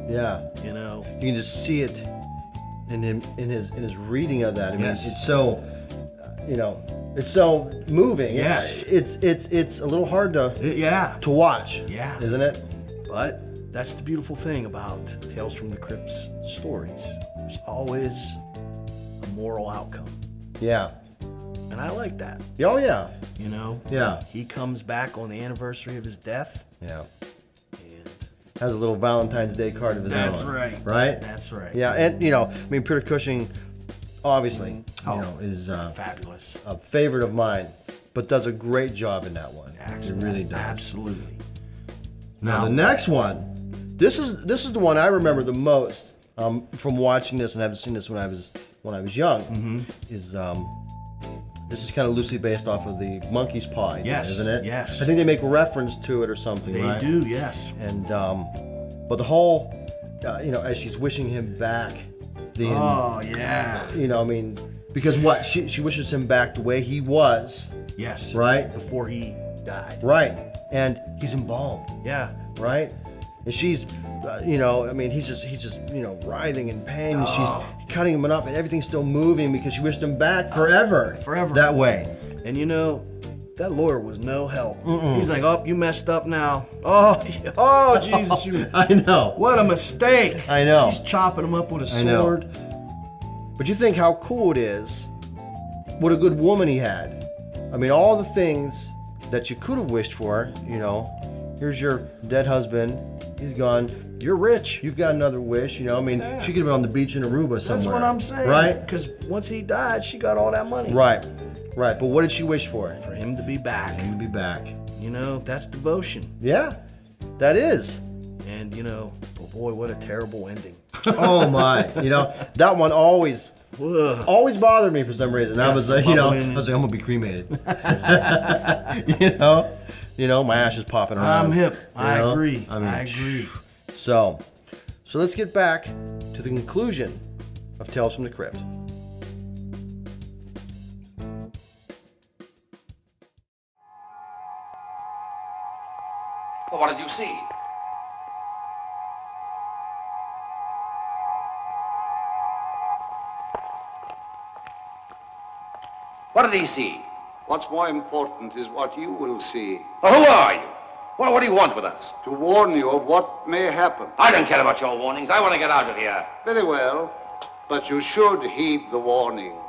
Yeah. You know. You can just see it in him, in his reading of that. I mean, it's so, you know, it's so moving. Yes. It's a little hard to to watch. Yeah. Isn't it? But that's the beautiful thing about Tales from the Crypt's stories. There's always a moral outcome. Yeah. And I like that. Oh, yeah. You know? Yeah. He comes back on the anniversary of his death. Yeah. has a little Valentine's Day card of his own. That's right. Right? That's right. Yeah, and I mean, Peter Cushing, obviously, is fabulous. A favorite of mine, but does a great job in that one. Excellent. It really does. Absolutely. Now the next one, this is the one I remember the most from watching this, and I've seen this when I was young. Is this is kind of loosely based off of the monkey's paw, isn't it? Yes. I think they make reference to it or something. They right? do, yes. And but the whole, as she's wishing him back. Oh yeah. I mean, because what she wishes him back the way he was. Yes. Right. Before he died. Right. And he's embalmed. Yeah. Right. And she's, I mean, he's just, writhing in pain. And she's cutting him up, and everything's still moving because she wished him back forever. Forever. That way. And that lawyer was no help. He's like, "Oh, you messed up now. Oh, Jesus! I know. What a mistake. I know. She's chopping him up with a sword. But you think how cool it is. What a good woman he had. I mean, all the things that you could have wished for. Here's your dead husband. He's gone. You're rich. You've got another wish. She could have been on the beach in Aruba somewhere. That's what I'm saying. Right? Because once he died, she got all that money. Right. Right. But what did she wish for? For him to be back. For him to be back. That's devotion. Yeah. That is. And, boy, what a terrible ending. Oh, my. That one always bothered me for some reason. I was like, I'm going to be cremated. My ash is popping around. I'm hip. I agree. I agree. So let's get back to the conclusion of Tales from the Crypt. Well, what did you see? What did he see? What's more important is what you will see. Well, who are you? What do you want with us? To warn you of what may happen. I don't care about your warnings. I want to get out of here. Very well, but you should heed the warning.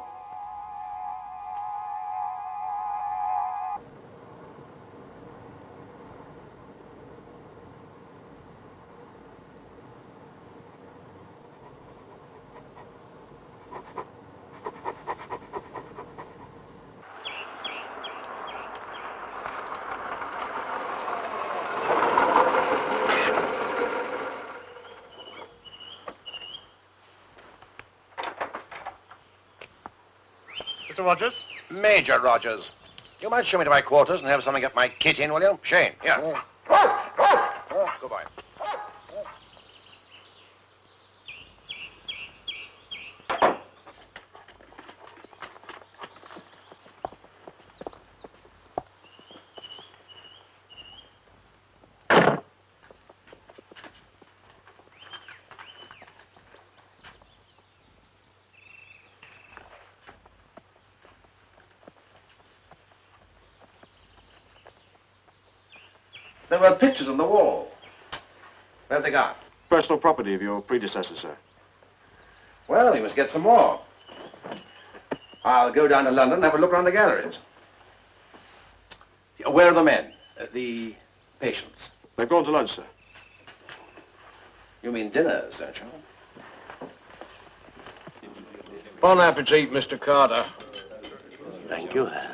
Mr. Rogers? Major Rogers. You might show me to my quarters and have something get my kit in, will you? Shane, here. Good boy. There were pictures on the wall. Where have they gone? Personal property of your predecessor, sir. Well, you must get some more. I'll go down to London and have a look around the galleries. Where are the men? The patients? They've gone to lunch, sir. You mean dinner, Sergeant? Bon appetit, Mr. Carter. Thank you, Harry.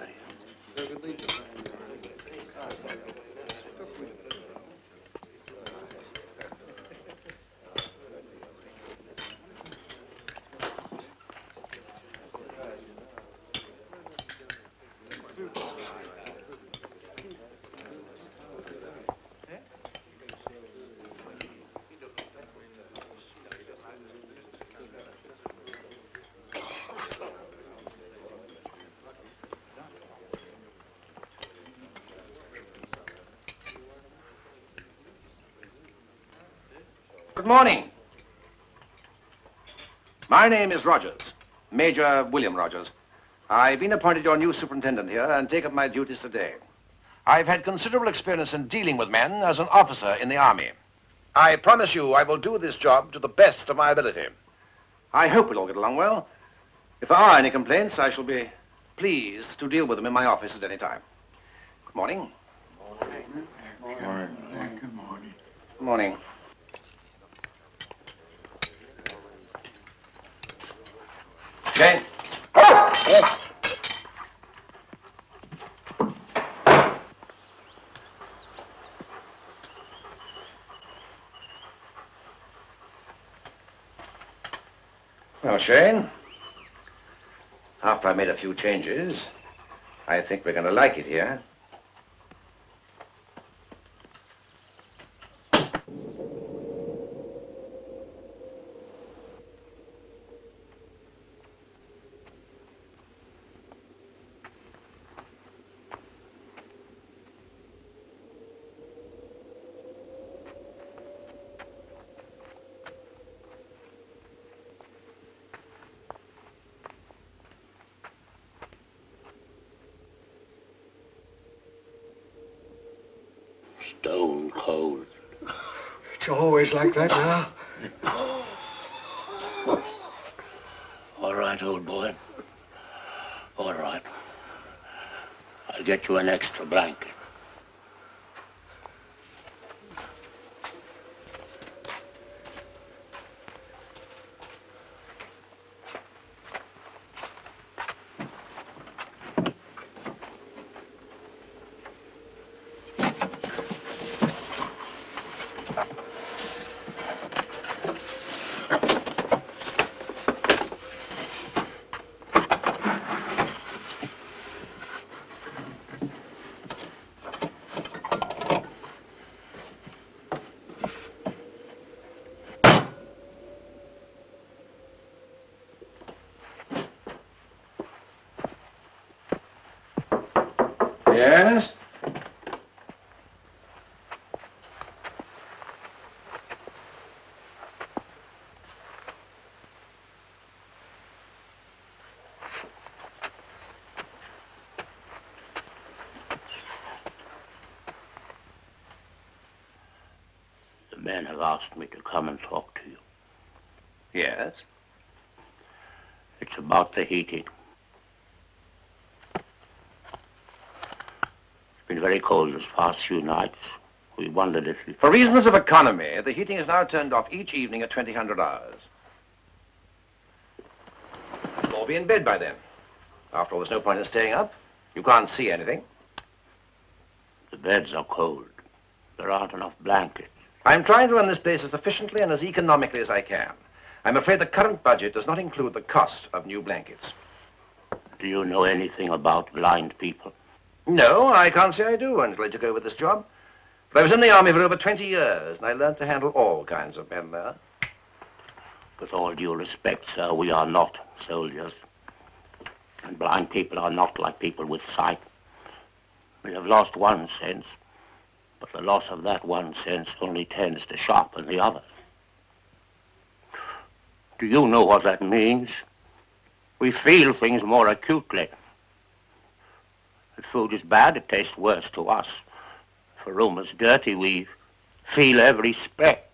Good morning. My name is Rogers, Major William Rogers. I've been appointed your new superintendent here and take up my duties today. I've had considerable experience in dealing with men as an officer in the Army. I promise you I will do this job to the best of my ability. I hope we'll all get along well. If there are any complaints, I shall be pleased to deal with them in my office at any time. Good morning. Good morning. Good morning. Well, Shane, after I made a few changes, I think we're going to like it here. Stone cold. It's always like that now. All right, old boy. All right. I'll get you an extra blanket. Yes? The men have asked me to come and talk to you. Yes? It's about the heating. It's been very cold this past few nights. We wondered if you... For reasons of economy, the heating is now turned off each evening at 2000 hours. You'll all be in bed by then. After all, there's no point in staying up. You can't see anything. The beds are cold. There aren't enough blankets. I'm trying to run this place as efficiently and as economically as I can. I'm afraid the current budget does not include the cost of new blankets. Do you know anything about blind people? No, I can't say I do until I took over this job. But I was in the army for over 20 years, and I learned to handle all kinds of men there. With all due respect, sir, we are not soldiers. And blind people are not like people with sight. We have lost one sense, but the loss of that one sense only tends to sharpen the other. Do you know what that means? We feel things more acutely. If food is bad, it tastes worse to us. If a room is dirty, we feel every speck.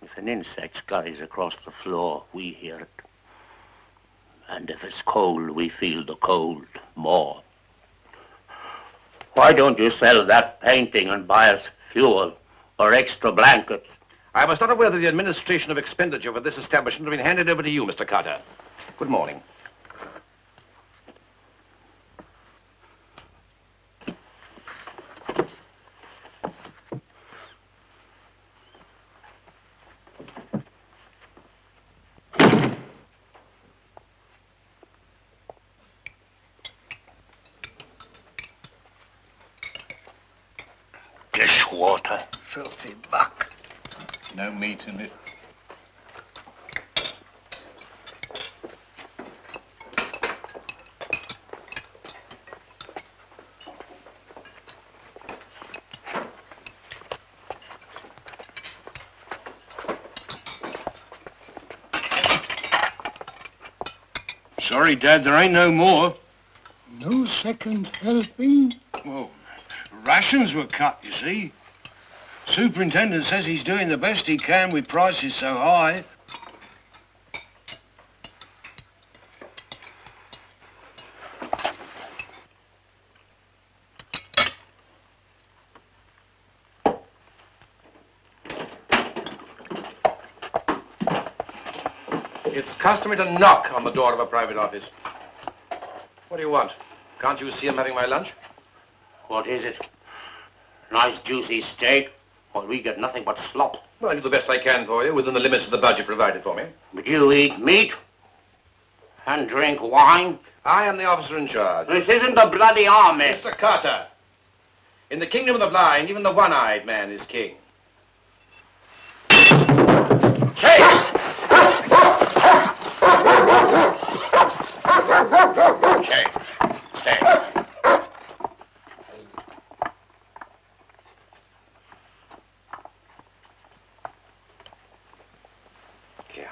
If an insect scurries across the floor, we hear it. And if it's cold, we feel the cold more. Why don't you sell that painting and buy us fuel or extra blankets? I was not aware that the administration of expenditure for this establishment had been handed over to you, Mr. Carter. Good morning. Dishwater. Filthy muck. No meat in it. Sorry, Dad, there ain't no more. No second helping? Well, rations were cut, you see. Superintendent says he's doing the best he can with prices so high. It's customary to knock on the door of a private office. What do you want? Can't you see I'm having my lunch? What is it? Nice juicy steak? Well, we get nothing but slop. Well, I do the best I can for you within the limits of the budget provided for me. But you eat meat and drink wine? I am the officer in charge. This isn't the bloody army. Mr. Carter, in the kingdom of the blind, even the one-eyed man is king. Shane! Shane, stay. Here.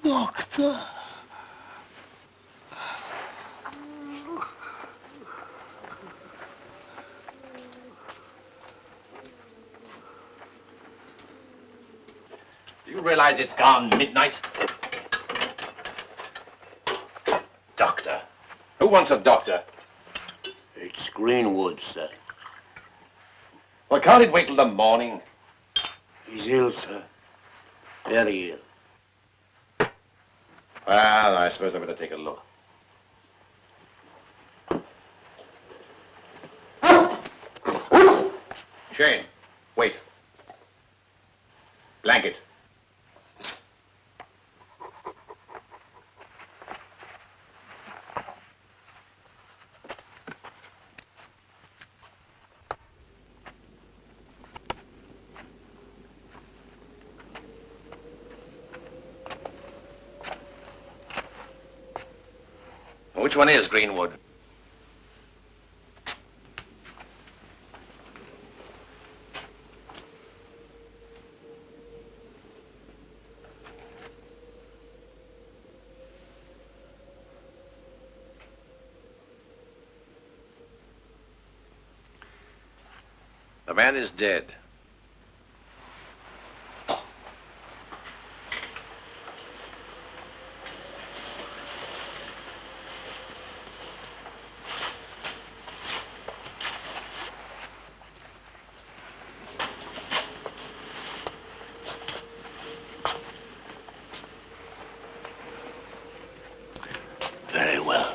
Doctor. Do you realize it's gone midnight? Doctor. Who wants a doctor? It's Greenwood, sir. Well, can't it wait till the morning? He's ill, sir. Very ill. Well, I suppose I better take a look. Shane, wait. Blanket. Which one is Greenwood? The man is dead. Very well.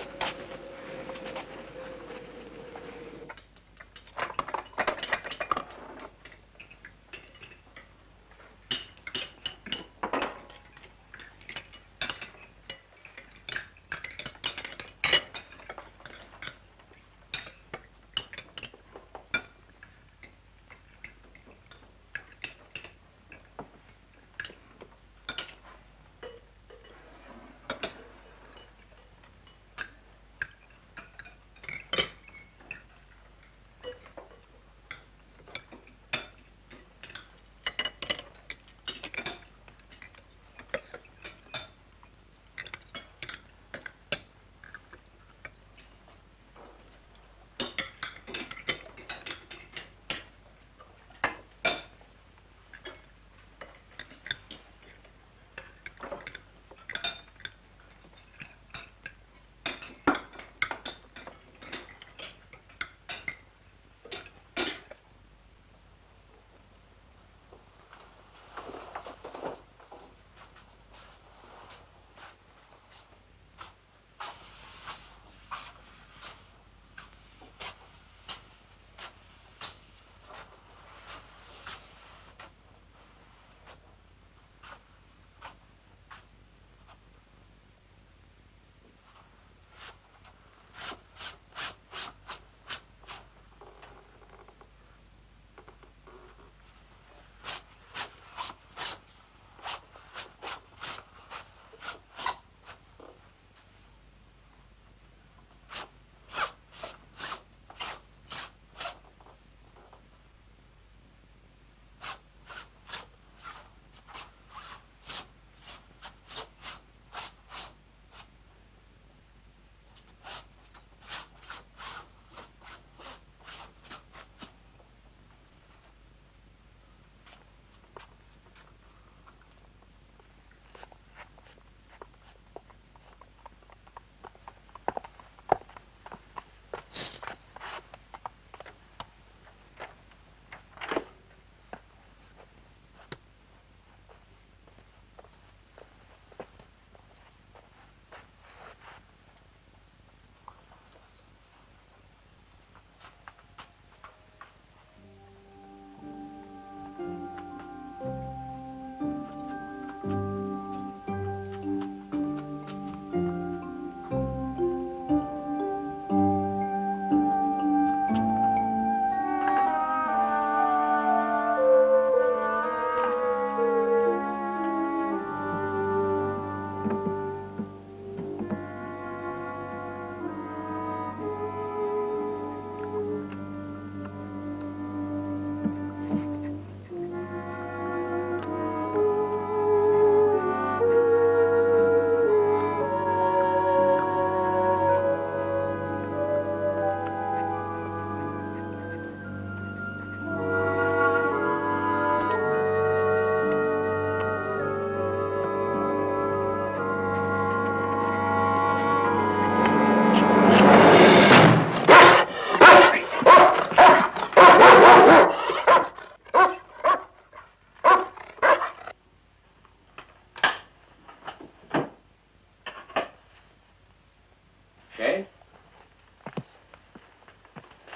Shane?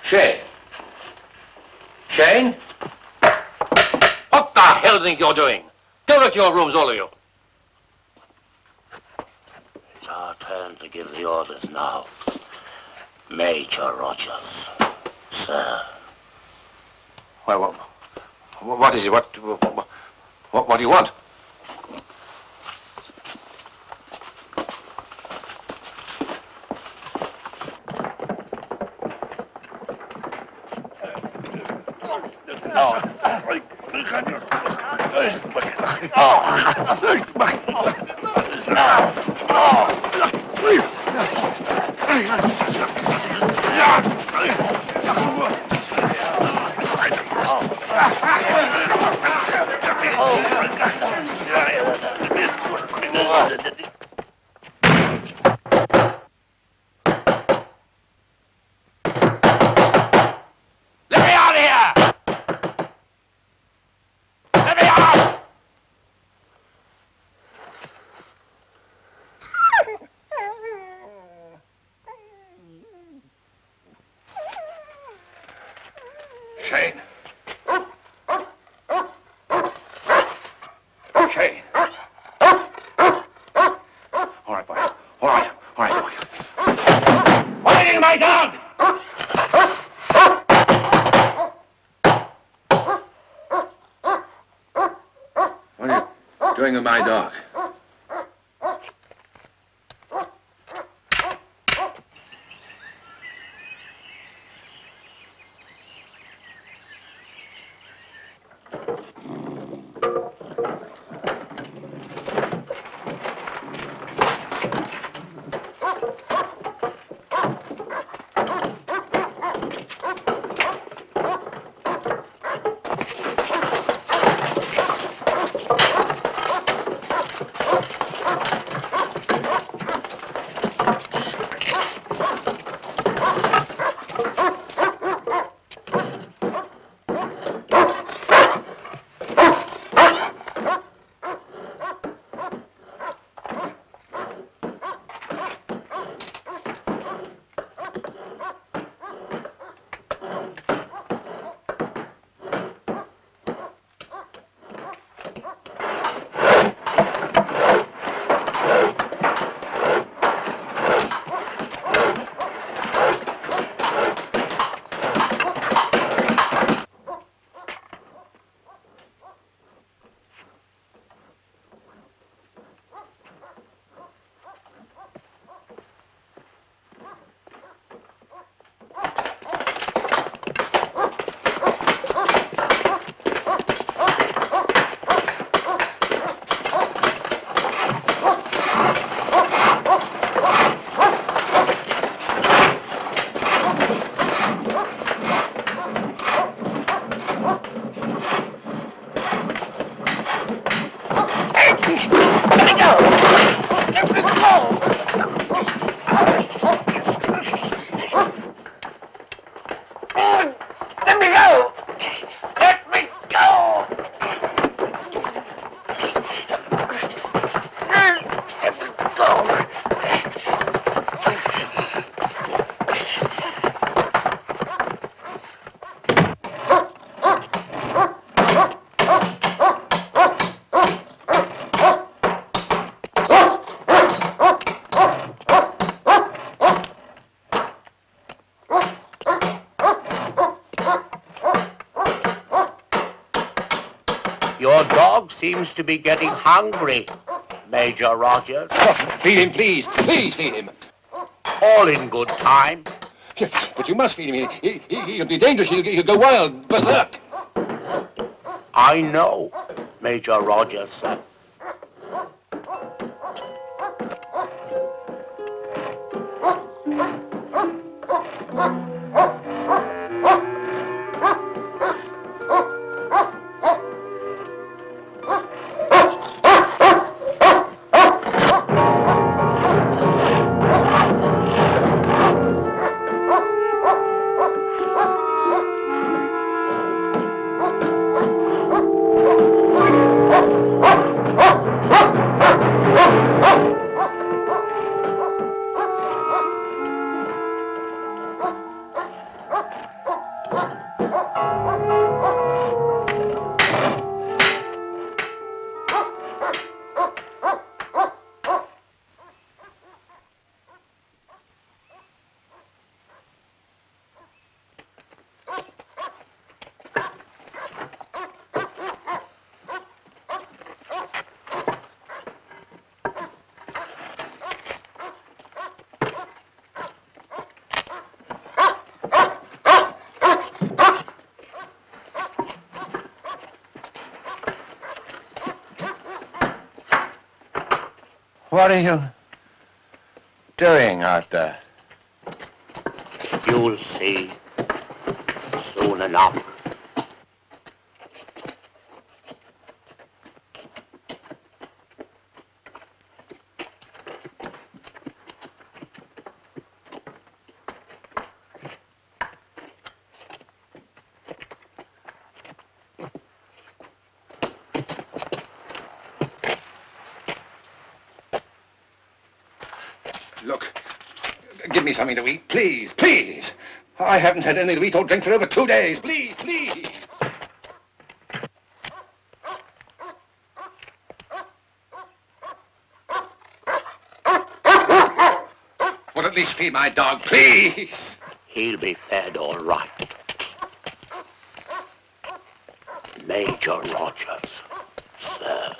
Shane? Shane? What the hell do you think you're doing? Go back to your rooms, all of you. It's our turn to give the orders now. Major Rogers, sir. Well, what is it? What do you want? Shane. Shane. All right, boy. All right, boy. What are you doing, my dog? What are you doing with my dog? Your dog seems to be getting hungry, Major Rogers. Feed him, please. Please feed him. All in good time. But you must feed him. He'll be dangerous. He'll go wild, berserk. I know, Major Rogers, sir. What are you doing out there? You'll see soon enough. Look, give me something to eat, please, please. I haven't had anything to eat or drink for over 2 days. Please, please. Well, at least feed my dog, please. He'll be fed all right. Major Rogers, sir.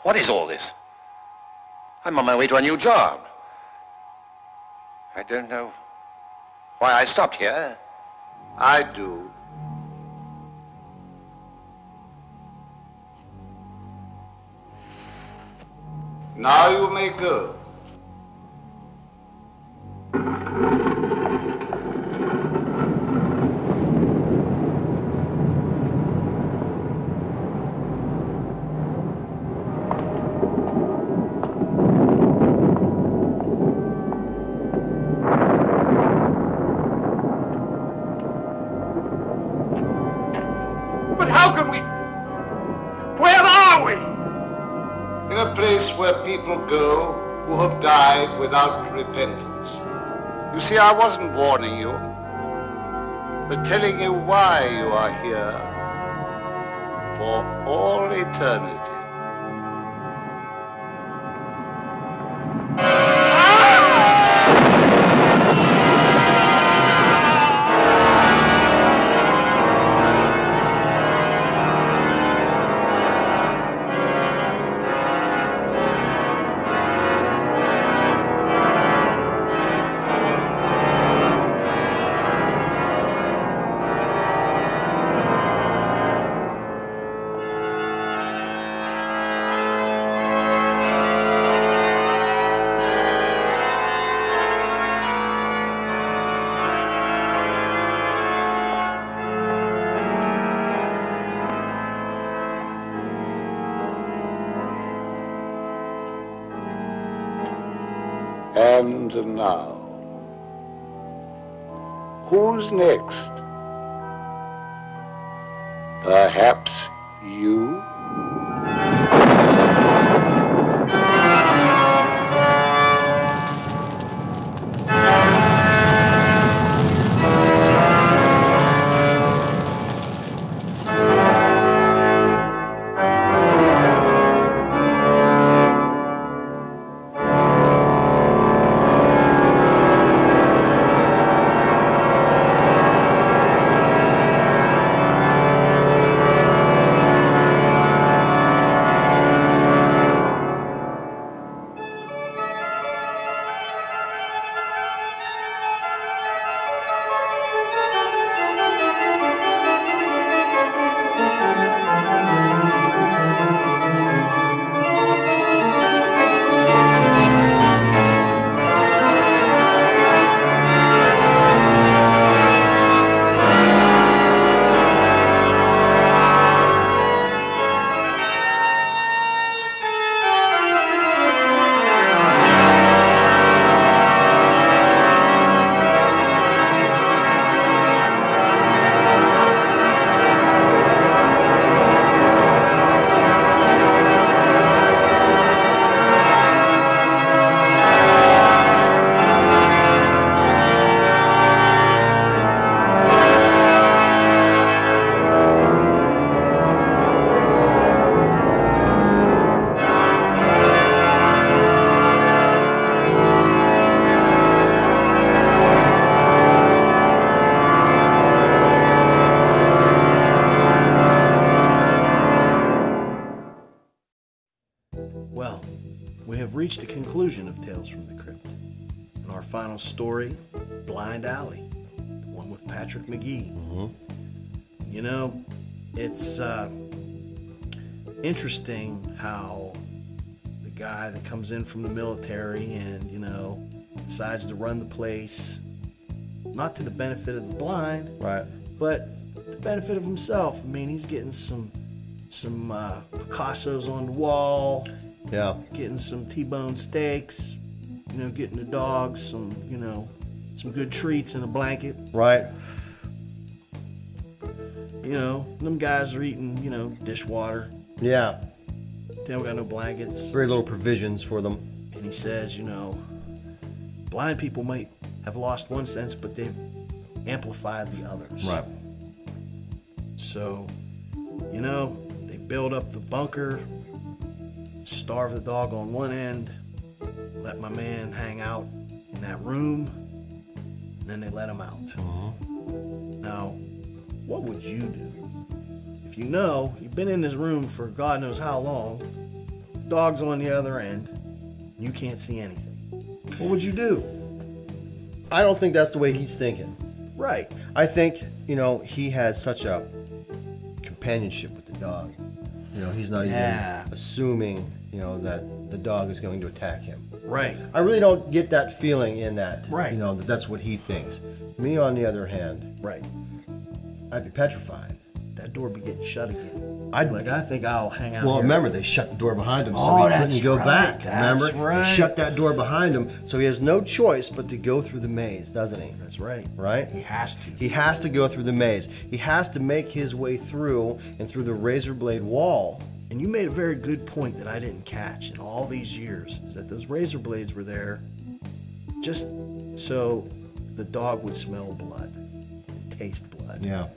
What is all this? I'm on my way to a new job. I don't know why I stopped here. I do. Now you may go. But how can we? Where are we? In a place where people go who have died without repentance. You see, I wasn't warning you, but telling you why you are here for all eternity. And now, who's next? Perhaps you? Well, we have reached the conclusion of Tales from the Crypt. And our final story, Blind Alley, the one with Patrick McGee. You know, it's interesting how the guy that comes in from the military and, you know, decides to run the place, not to the benefit of the blind, right, but the benefit of himself. I mean, he's getting some Picassos on the wall, yeah, getting some T-bone steaks, you know, getting the dogs some, you know, some good treats in a blanket. Right. You know, them guys are eating, you know, dishwater. Yeah. They don't got no blankets. Very little provisions for them. And he says, you know, blind people might have lost one sense, but they've amplified the others. Right. So, you know, they build up the bunker, starve the dog on one end, let my man hang out in that room, and then they let him out. Now, what would you do? If you know, you've been in this room for God knows how long, dog's on the other end, you can't see anything. What would you do? I don't think that's the way he's thinking. Right. I think, you know, he has such a companionship with the dog. You know, he's not even assuming, you know, that the dog is going to attack him. Right. I really don't get that feeling in that. Right. You know, that's what he thinks. Me, on the other hand, right, I'd be petrified. That door be getting shut again. I think I'll hang out. Well, here. remember, they shut the door behind him, so Oh, he that's couldn't go right. back. That's Remember? right. They shut that door behind him, so he has no choice but to go through the maze, doesn't he? That's right. Right? He has to. He has to go through the maze. He has to make his way through and through the razor blade wall. And you made a very good point that I didn't catch in all these years, is that those razor blades were there just so the dog would smell blood, taste blood. Yeah.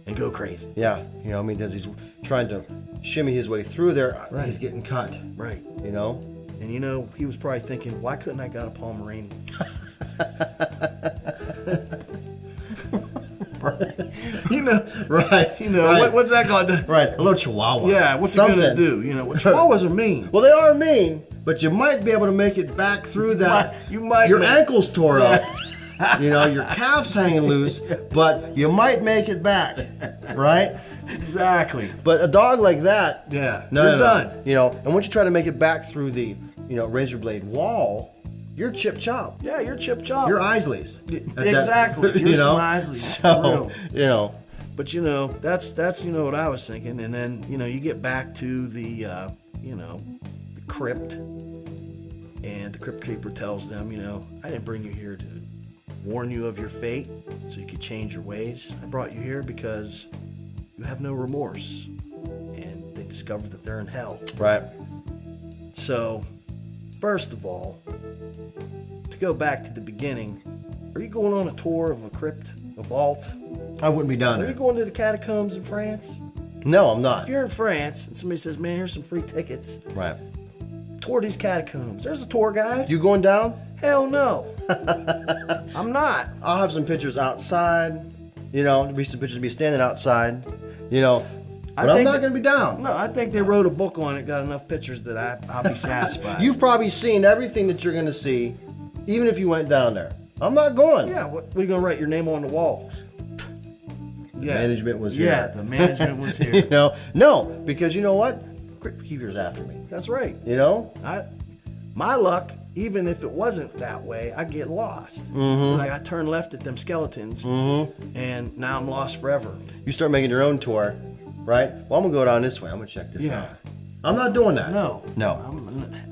And go crazy. Yeah, you know, I mean, as he's trying to shimmy his way through there, he's getting cut. Right. You know? And you know, he was probably thinking, why couldn't I got a Pomeranian? You know, right? You know, right. What's that going to do? Right, a little Chihuahua. Yeah, what's it going to do? You know, well, Chihuahuas are mean. Well, they are mean, but you might be able to make it back through that. You might. Your ankles tore up. You know, your calf's hanging loose, but you might make it back, right? Exactly. But a dog like that, yeah, you're done. You know, and once you try to make it back through the, you know, razor blade wall, you're chip chop. Yeah, you're chip chop. You're Isleys. Exactly. You're you know? some Isleys. So, you know. But you know, that's you know what I was thinking, and then you know you get back to the you know, the crypt, and the Crypt Keeper tells them, you know, I didn't bring you here to warn you of your fate so you could change your ways. I brought you here because you have no remorse, and they discover that they're in hell. Right. So, first of all, to go back to the beginning, are you going on a tour of a crypt, a vault? I wouldn't be down Are there. you going to the catacombs in France? No, I'm not. If you're in France and somebody says, man, here's some free tickets. Right. Tour these catacombs. There's a tour guide. You going down? Hell no. I'm not. I'll have some pictures outside. You know, there'll be some pictures of me standing outside. You know, but I'm not going to be down. No, I think they wrote a book on it, got enough pictures that I'll be satisfied. You've probably seen everything that you're going to see, even if you went down there. I'm not going. Yeah, what are you going to write your name on the wall? The management was here. Yeah, the management was here. You know, no, because you know what? Crypt Keeper's after me. That's right. You know? My luck, even if it wasn't that way, I get lost. Mm-hmm. Like I turn left at them skeletons, and now I'm lost forever. You start making your own tour, right? Well, I'm going to go down this way. I'm going to check this out. I'm not doing that. No. No.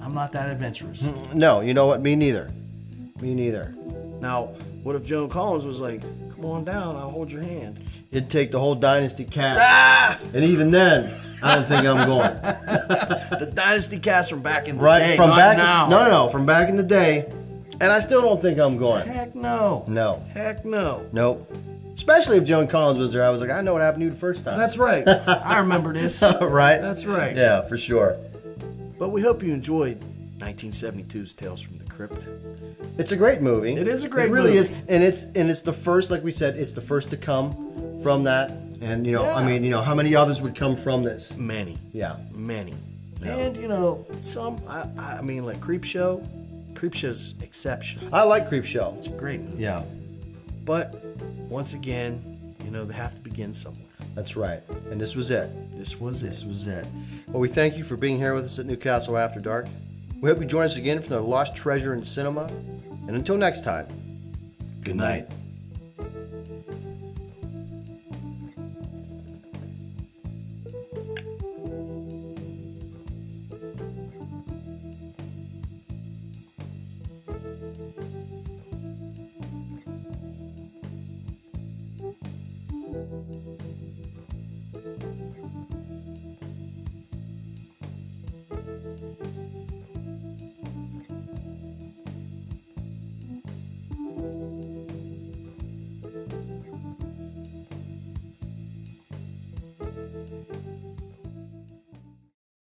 I'm not that adventurous. No, you know what? Me neither. Me neither. Now, what if Joan Collins was like, come on down, I'll hold your hand. It'd take the whole Dynasty cast. And even then, I don't think I'm going. The Dynasty cast from back in the Right, day, from not back now. no, from back in the day. And I still don't think I'm going. Heck no. No. Heck no. Nope. Especially if Joan Collins was there, I was like, I know what happened to you the first time. That's right. I remember this. Right? That's right. Yeah, for sure. But we hope you enjoyed 1972's Tales from the Crypt. It's a great movie. It is a great movie. It really movie. is. And it's the first, like we said, it's the first to come from that. And, you know, I mean, you know, how many others would come from this? Many. Yeah. Many. Yeah. And, you know, some, I mean, like Creep Show. Creep Show's exceptional. I like Creep Show. It's a great movie. Yeah. But, once again, you know, they have to begin somewhere. That's right. And this was it. This was it. This was it. Well, we thank you for being here with us at Newcastle After Dark. We hope you join us again for the Lost Treasure in Cinema. And until next time, good night.